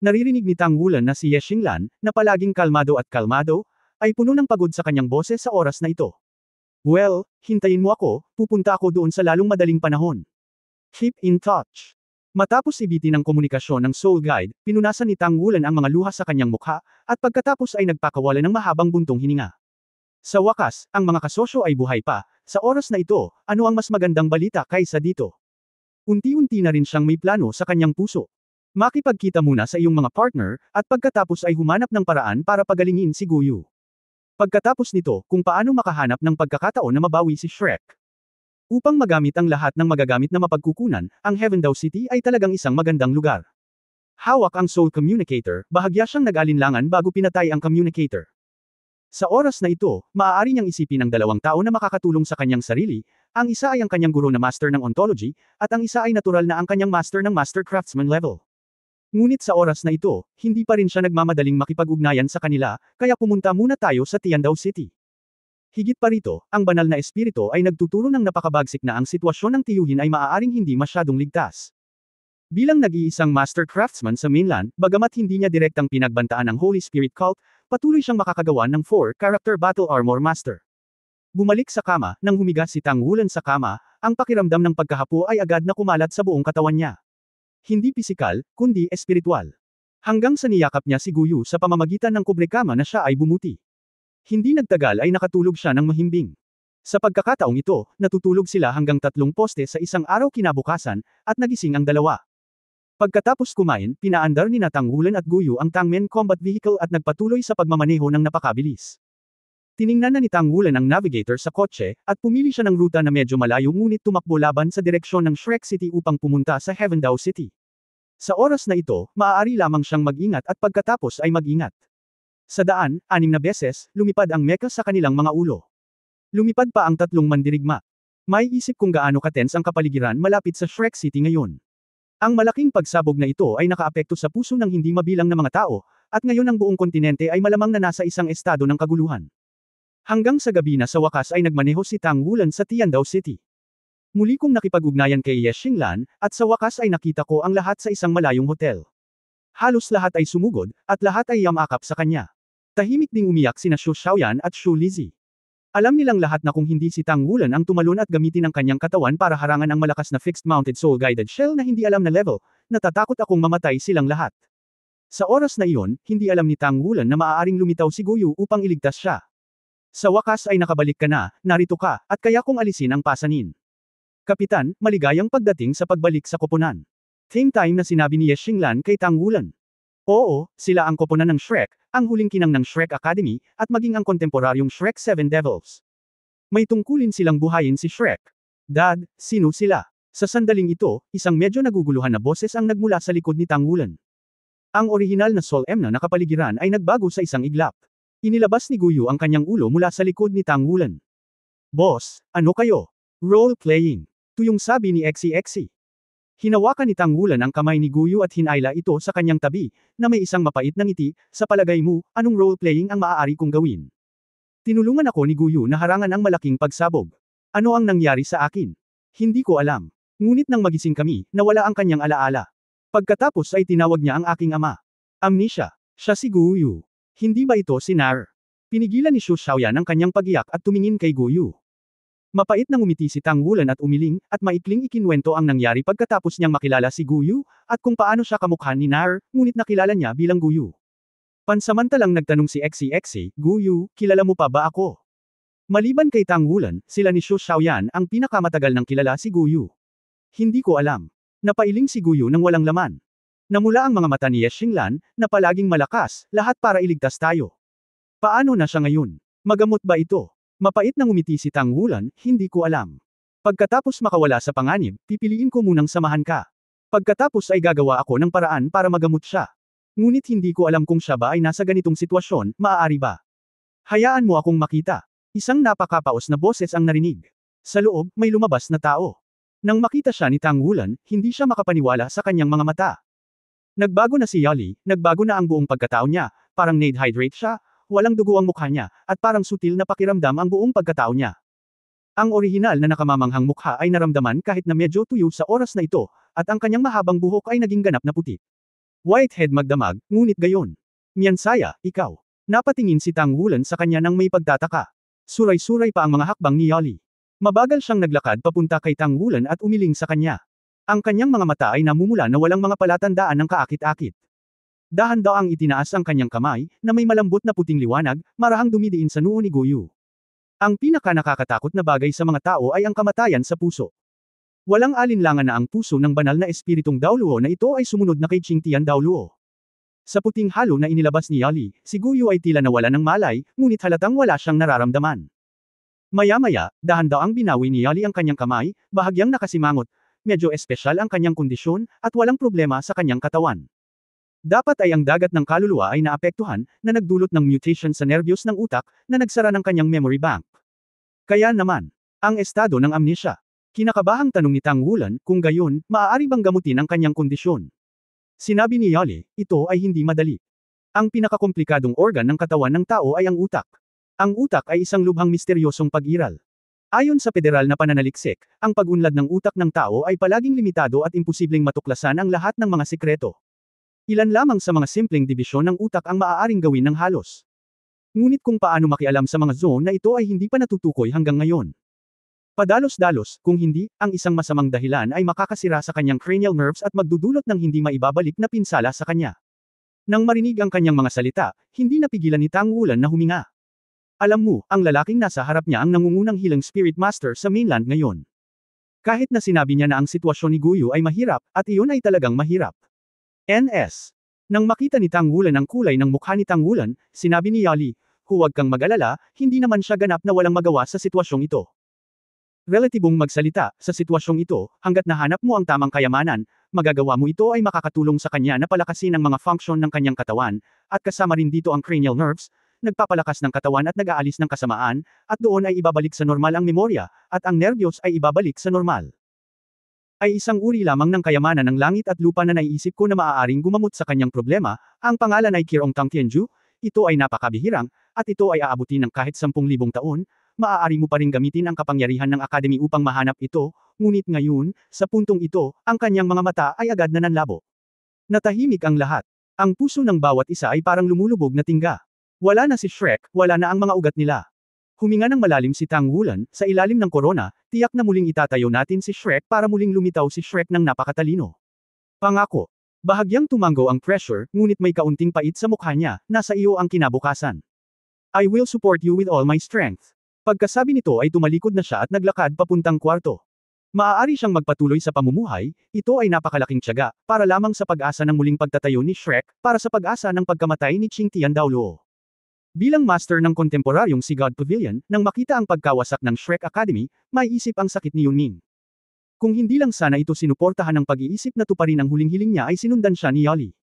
Naririnig ni Tang Wulan na si Ye Xinglan, na palaging kalmado, ay puno ng pagod sa kanyang boses sa oras na ito. Well, hintayin mo ako, pupunta ako doon sa lalong madaling panahon. Keep in touch. Matapos ibitin ang komunikasyon ng Soul Guide, pinunasan ni Tang Wulan ang mga luha sa kanyang mukha, at pagkatapos ay nagpakawala ng mahabang buntong hininga. Sa wakas, ang mga kasosyo ay buhay pa. Sa oras na ito, ano ang mas magandang balita kaysa dito? Unti-unti na rin siyang may plano sa kanyang puso. Makipagkita muna sa iyong mga partner, at pagkatapos ay humanap ng paraan para pagalingin si Guyu. Pagkatapos nito, kung paano makahanap ng pagkakataon na mabawi si Shrek. Upang magamit ang lahat ng magagamit na mapagkukunan, ang Heaven Daw City ay talagang isang magandang lugar. Hawak ang Soul Communicator, bahagya siyang nag-alinlangan bago pinatay ang communicator. Sa oras na ito, maaari niyang isipin ang dalawang tao na makakatulong sa kanyang sarili, ang isa ay ang kanyang guro na master ng ontology, at ang isa ay natural na ang kanyang master ng master craftsman level. Ngunit sa oras na ito, hindi pa rin siya nagmamadaling makipag-ugnayan sa kanila, kaya pumunta muna tayo sa Tiandao City. Higit pa rito, ang banal na espiritu ay nagtuturo ng napakabagsik na ang sitwasyon ng tiyuhin ay maaaring hindi masyadong ligtas. Bilang nag-iisang master craftsman sa mainland, bagamat hindi niya direktang pinagbantaan ng Holy Spirit Cult, patuloy siyang makakagawa ng 4-character battle armor master. Bumalik sa kama, nang humiga si Tang Wulan sa kama, ang pakiramdam ng pagkahapo ay agad na kumalat sa buong katawan niya. Hindi pisikal, kundi espiritual. Hanggang sa niyakap niya si Guyu sa pamamagitan ng kubrekama na siya ay bumuti. Hindi nagtagal ay nakatulog siya ng mahimbing. Sa pagkakataong ito, natutulog sila hanggang 3 poste sa isang araw kinabukasan, at nagising ang dalawa. Pagkatapos kumain, pinaandar ni Tang Wulan at Guyu ang Tangmen combat vehicle at nagpatuloy sa pagmamaneho ng napakabilis. Tiningnan na ni Tang Wulan ang navigator sa kotse, at pumili siya ng ruta na medyo malayo ngunit tumakbo laban sa direksyon ng Shrek City upang pumunta sa Heaven Daw City. Sa oras na ito, maaari lamang siyang mag-ingat at pagkatapos ay mag-ingat. Sa daan, 6 na beses, lumipad ang mecha sa kanilang mga ulo. Lumipad pa ang 3 mandirigma. May isip kung gaano katens ang kapaligiran malapit sa Shrek City ngayon. Ang malaking pagsabog na ito ay nakaapekto sa puso ng hindi mabilang na mga tao, at ngayon ang buong kontinente ay malamang na nasa isang estado ng kaguluhan. Hanggang sa gabi na sa wakas ay nagmaneho si Tang Wulan sa Tiandao City. Muli kong nakipag-ugnayan kay Ye Xinglan, at sa wakas ay nakita ko ang lahat sa isang malayong hotel. Halos lahat ay sumugod, at lahat ay yamakap sa kanya. Tahimik ding umiyak sina Xu Xiaoyan at Xu Lizzie. Alam nilang lahat na kung hindi si Tang Wulan ang tumalon at gamitin ang kanyang katawan para harangan ang malakas na fixed-mounted soul-guided shell na hindi alam na level, natatakot akong mamatay silang lahat. Sa oras na iyon, hindi alam ni Tang Wulan na maaaring lumitaw si Guyu upang iligtas siya. Sa wakas ay nakabalik ka na, narito ka, at kaya kong alisin ang pasanin. Kapitan, maligayang pagdating sa pagbalik sa koponan. Same time na sinabi ni Ye Xinglan kay Tang Wulan. Oo, sila ang koponan ng Shrek, ang huling kinang ng Shrek Academy, at maging ang kontemporaryong Shrek 7 Devils. May tungkulin silang buhayin si Shrek. Dad, sino sila? Sa sandaling ito, isang medyo naguguluhan na boses ang nagmula sa likod ni Tang Wulan. Ang orihinal na Sol M na nakapaligiran ay nagbago sa isang iglap. Inilabas ni Guyu ang kanyang ulo mula sa likod ni Tang Wulan. Boss, ano kayo? Role-playing. Tuyong sabi ni Exi. Hinawakan ni Tang Wulan ang kamay ni Guyu at hinayla ito sa kanyang tabi, na may isang mapait na ngiti. Sa palagay mo, anong role-playing ang maaari kong gawin? Tinulungan ako ni Guyu na harangan ang malaking pagsabog. Ano ang nangyari sa akin? Hindi ko alam. Ngunit nang magising kami, nawala ang kanyang alaala. Pagkatapos ay tinawag niya ang aking ama. Amnesia. Siya si Guyu. Hindi ba ito si Nar? Pinigilan ni Xu Xiaoyan ang kanyang pagiyak at tumingin kay Guyu. Mapait nang umiti si Tang Wulan at umiling, at maikling ikinwento ang nangyari pagkatapos niyang makilala si Guyu, at kung paano siya kamukha ni Nar, ngunit nakilala niya bilang Guyu. Pansamantalang nagtanong si Exi, Guyu, kilala mo pa ba ako? Maliban kay Tang Wulan, sila ni Xu Xiaoyan ang pinakamatagal nang kilala si Guyu. Hindi ko alam. Napailing si Guyu nang walang laman. Namula ang mga mata ni Ye Xinglan, na palaging malakas, lahat para iligtas tayo. Paano na siya ngayon? Magamot ba ito? Mapait nang umiti si Tang Wulan, hindi ko alam. Pagkatapos makawala sa panganib, pipiliin ko munang samahan ka. Pagkatapos ay gagawa ako ng paraan para magamot siya. Ngunit hindi ko alam kung siya ba ay nasa ganitong sitwasyon, maaari ba? Hayaan mo akong makita. Isang napakapaos na boses ang narinig. Sa loob, may lumabas na tao. Nang makita siya ni Tang Wulan, hindi siya makapaniwala sa kanyang mga mata. Nagbago na si Yali, nagbago na ang buong pagkatao niya, parang dehydrate siya, walang dugo ang mukha niya, at parang sutil na pakiramdam ang buong pagkatao niya. Ang orihinal na nakamamanghang mukha ay naramdaman kahit na medyo tuyo sa oras na ito, at ang kanyang mahabang buhok ay naging ganap na puti. Whitehead magdamag, ngunit gayon. Miansaya, ikaw. Napatingin si Tang Wulan sa kanya nang may pagtataka. Suray-suray pa ang mga hakbang ni Yali. Mabagal siyang naglakad papunta kay Tang Wulan at umiling sa kanya. Ang kanyang mga mata ay namumula na walang mga palatandaan ng kaakit-akit. Dahan-daang itinaas ang kanyang kamay, na may malambot na puting liwanag, marahang dumidiin sa noo ni Guyu. Ang pinaka-nakakatakot na bagay sa mga tao ay ang kamatayan sa puso. Walang alinlangan na ang puso ng banal na espiritong Daoluo na ito ay sumunod na kay Qingtian Daoluo. Sa puting halo na inilabas ni Yali, si Guyu ay tila nawala ng malay, ngunit halatang wala siyang nararamdaman. Maya-maya, dahan-daang binawi ni Yali ang kanyang kamay, bahagyang nakasimangot, medyo espesyal ang kanyang kondisyon, at walang problema sa kanyang katawan. Dapat ay ang dagat ng kaluluwa ay naapektuhan, na nagdulot ng mutation sa nerbiyos ng utak, na nagsara ng kanyang memory bank. Kaya naman, ang estado ng amnesia. Kinakabahang tanong ni Tang Wulan, kung gayon, maaari bang gamutin ang kanyang kondisyon? Sinabi ni Yali, ito ay hindi madali. Ang pinakakomplikadong organ ng katawan ng tao ay ang utak. Ang utak ay isang lubhang misteryosong pag-iral. Ayon sa federal na pananaliksik, ang pag-unlad ng utak ng tao ay palaging limitado at imposibleng matuklasan ang lahat ng mga sikreto. Ilan lamang sa mga simpleng dibisyon ng utak ang maaaring gawin ng halos. Ngunit kung paano makialam sa mga zone na ito ay hindi pa natutukoy hanggang ngayon. Padalos-dalos, kung hindi, ang isang masamang dahilan ay makakasira sa kanyang cranial nerves at magdudulot ng hindi maibabalik na pinsala sa kanya. Nang marinig ang kanyang mga salita, hindi napigilan ni Tang Wulan na huminga. Alam mo, ang lalaking nasa harap niya ang nangungunang healing spirit master sa mainland ngayon. Kahit na sinabi niya na ang sitwasyon ni Guyu ay mahirap, at iyon ay talagang mahirap. NS. Nang makita ni Tang Wulan ang kulay ng mukha ni Tang Wulan, sinabi ni Yali, huwag kang mag-alala, hindi naman siya ganap na walang magawa sa sitwasyong ito. Relatibong magsalita, sa sitwasyong ito, hanggat nahanap mo ang tamang kayamanan, magagawa mo ito ay makakatulong sa kanya na palakasin ang mga function ng kanyang katawan, at kasama rin dito ang cranial nerves, nagpapalakas ng katawan at nag-aalis ng kasamaan, at doon ay ibabalik sa normal ang memorya, at ang nerbiyos ay ibabalik sa normal. Ay isang uri lamang ng kayamanan ng langit at lupa na naiisip ko na maaaring gumamot sa kanyang problema, ang pangalan ay Kirong Tang Tianju, ito ay napakabihirang, at ito ay aabutin ng kahit 10,000 taon, maaari mo pa ring gamitin ang kapangyarihan ng Academy upang mahanap ito, ngunit ngayon, sa puntong ito, ang kanyang mga mata ay agad na nanlabo. Natahimik ang lahat. Ang puso ng bawat isa ay parang lumulubog na tingga. Wala na si Shrek, wala na ang mga ugat nila. Huminga ng malalim si Tang Wulan, sa ilalim ng korona, tiyak na muling itatayo natin si Shrek para muling lumitaw si Shrek ng napakatalino. Pangako. Bahagyang tumango ang pressure, ngunit may kaunting pait sa mukha niya, nasa iyo ang kinabukasan. I will support you with all my strength. Pagkasabi nito ay tumalikod na siya at naglakad papuntang kwarto. Maaari siyang magpatuloy sa pamumuhay, ito ay napakalaking tiyaga, para lamang sa pag-asa ng muling pagtatayo ni Shrek, para sa pag-asa ng pagkamatay ni Qingtian Daoluo. Bilang master ng kontemporaryong si God Pavilion, nang makita ang pagkawasak ng Shrek Academy, may isip ang sakit ni Yunming. Kung hindi lang sana ito sinuportahan ng pag-iisip na tuparin ang huling hiling niya ay sinundan siya ni Yali.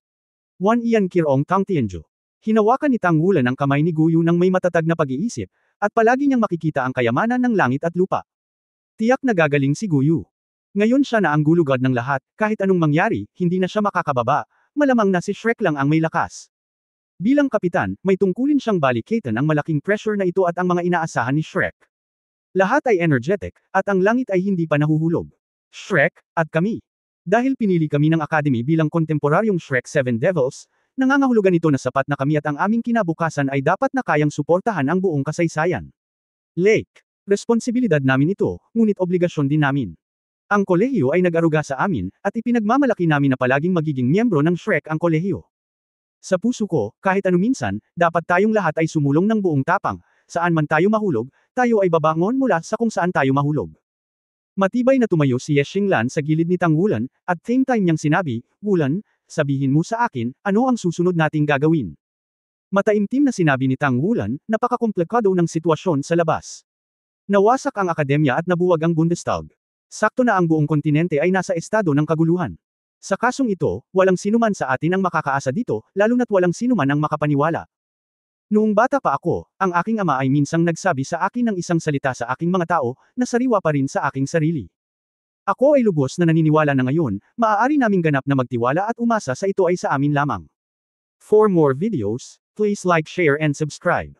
Wan Ian Kirong Tang Tianju. Hinawakan ni Tang Wulan ang kamay ni Guyu ng may matatag na pag-iisip, at palagi niyang makikita ang kayamanan ng langit at lupa. Tiyak na gagaling si Guyu. Ngayon siya na ang gulugad ng lahat, kahit anong mangyari, hindi na siya makakababa, malamang na si Shrek lang ang may lakas. Bilang kapitan, may tungkulin siyang balikatan ang malaking pressure na ito at ang mga inaasahan ni Shrek. Lahat ay energetic, at ang langit ay hindi pa nahuhulog. Shrek, at kami. Dahil pinili kami ng Academy bilang kontemporaryong Shrek 7 Devils, nangangahulugan ito na sapat na kami at ang aming kinabukasan ay dapat na kayang suportahan ang buong kasaysayan. Lake. Responsibilidad namin ito, ngunit obligasyon din namin. Ang kolehiyo ay nag-aruga sa amin, at ipinagmamalaki namin na palaging magiging miyembro ng Shrek ang kolehiyo. Sa puso ko, kahit anuminsan, dapat tayong lahat ay sumulong ng buong tapang, saan man tayo mahulog, tayo ay babangon mula sa kung saan tayo mahulog. Matibay na tumayo si Ye Xinglan sa gilid ni Tang Wulan, at same time niyang sinabi, Wulan, sabihin mo sa akin, ano ang susunod nating gagawin? Mataimtim na sinabi ni Tang Wulan, napakakomplikado ng sitwasyon sa labas. Nawasak ang akademya at nabuwag ang Bundestag. Sakto na ang buong kontinente ay nasa estado ng kaguluhan. Sa kasong ito, walang sinuman sa atin ang makakaasa dito, lalo na't walang sinuman ang makapaniwala. Noong bata pa ako, ang aking ama ay minsang nagsabi sa akin ng isang salita sa aking mga tao, na sariwa pa rin sa aking sarili. Ako ay lubos na naniniwala na ngayon, maaari naming ganap na magtiwala at umasa sa ito ay sa amin lamang. For more videos, please like, share and subscribe.